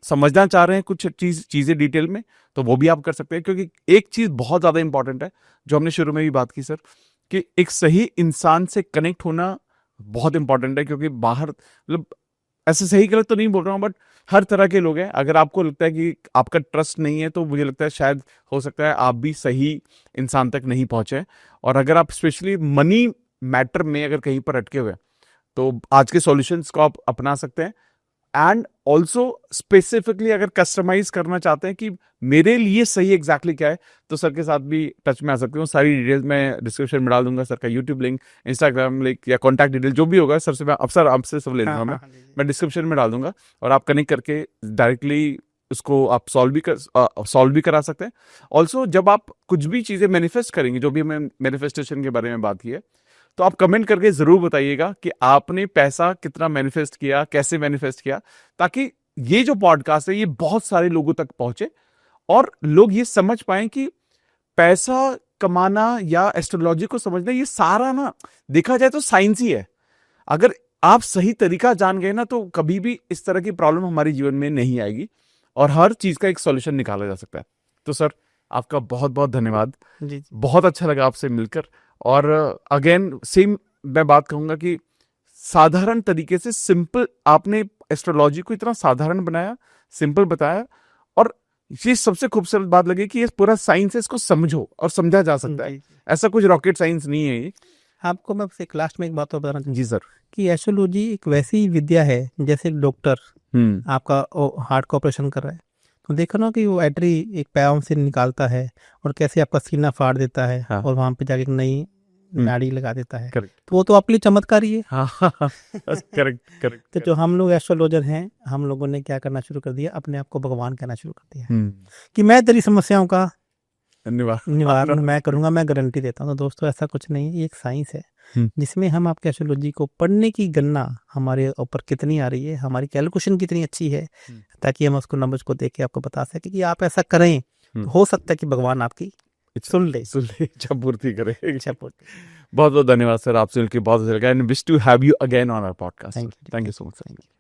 समझना चाह रहे हैं कुछ चीज़ें डिटेल में, तो वो भी आप कर सकते हैं। क्योंकि एक चीज़ बहुत ज़्यादा इंपॉर्टेंट है जो हमने शुरू में भी बात की सर, कि एक सही इंसान से कनेक्ट होना बहुत इंपॉर्टेंट है। क्योंकि बाहर, मतलब ऐसे सही गलत तो नहीं बोल रहा हूँ, बट हर तरह के लोग हैं। अगर आपको लगता है कि आपका ट्रस्ट नहीं है, तो मुझे लगता है शायद हो सकता है आप भी सही इंसान तक नहीं पहुंचे। और अगर आप स्पेशली मनी मैटर में अगर कहीं पर अटके हुए हैं, तो आज के सॉल्यूशंस को आप अपना सकते हैं। एंड ऑल्सो स्पेसिफिकली अगर कस्टमाइज करना चाहते हैं कि मेरे लिए सही एग्जैक्टली क्या है, तो सर के साथ भी टच में आ सकते हो। सारी डिटेल्स मैं डिस्क्रिप्शन में डाल दूंगा, सर का यूट्यूब लिंक, इंस्टाग्राम लिंक या कॉन्टैक्ट डिटेल जो भी होगा सर आपसे सब ले लूंगा मैं डिस्क्रिप्शन में डाल दूंगा। और आप कनेक्ट करके डायरेक्टली उसको आप सॉल्व भी करा सकते हैं। ऑल्सो जब आप कुछ भी चीजें मैनिफेस्ट करेंगे, जो भी हमें मैनिफेस्टेशन के बारे में बात की है, तो आप कमेंट करके जरूर बताइएगा कि आपने पैसा कितना मैनिफेस्ट किया, कैसे मैनिफेस्ट किया, ताकि ये जो पॉडकास्ट है ये बहुत सारे लोगों तक पहुंचे और लोग ये समझ पाए कि पैसा कमाना या एस्ट्रोलॉजी को समझना, ये सारा ना देखा जाए तो साइंस ही है। अगर आप सही तरीका जान गए ना, तो कभी भी इस तरह की प्रॉब्लम हमारे जीवन में नहीं आएगी और हर चीज का एक सॉल्यूशन निकाला जा सकता है। तो सर, आपका बहुत बहुत धन्यवाद। जी बहुत अच्छा लगा आपसे मिलकर। और अगेन सेम मैं बात कहूंगा कि साधारण तरीके से सिंपल, आपने एस्ट्रोलॉजी को इतना साधारण बनाया, सिंपल बताया, और ये सबसे खूबसूरत बात लगी कि ये पूरा साइंस है, इसको समझो और समझा जा सकता है। ऐसा कुछ रॉकेट साइंस नहीं है ये। आपको मैं बस एक लास्ट में एक बात और बताना चाहूँ जी सर। कि एस्ट्रोलॉजी एक वैसी विद्या है जैसे डॉक्टर आपका हार्ट का ऑपरेशन कर रहा है, तो देखो ना कि वो एटरी एक पैम से निकालता है और कैसे आपका सीना फाड़ देता है, हाँ। और वहां पे जाके एक नई नाड़ी लगा देता है। करेक्ट। तो वो तो आपके लिए चमत्कार ही है। हाँ, करेक्ट करेक्ट। तो जो हम लोग एस्ट्रोलॉजर हैं, हम लोगों ने क्या करना शुरू कर दिया, अपने आप को भगवान कहना शुरू कर दिया कि मैं तेरी समस्याओं का निवारण मैं करूंगा, मैं गारंटी देता हूँ। तो दोस्तों, ऐसा कुछ नहीं है, ये एक साइंस है जिसमें हम आपके एस्ट्रोलॉजी को पढ़ने की गणना हमारे ऊपर कितनी आ रही है, हमारी कैलकुलेशन कितनी अच्छी है, ताकि हम उसको नंबर्स को देख के आपको बता सके कि आप ऐसा करें तो हो सकता है कि भगवान आपकी सुन ले, इच्छा पूर्ति करे। इच्छा पूर्ति। बहुत बहुत धन्यवाद सर, आपसे मिलकर बहुत अच्छा लगा, and wish to have you again on our podcast. Thank you so much.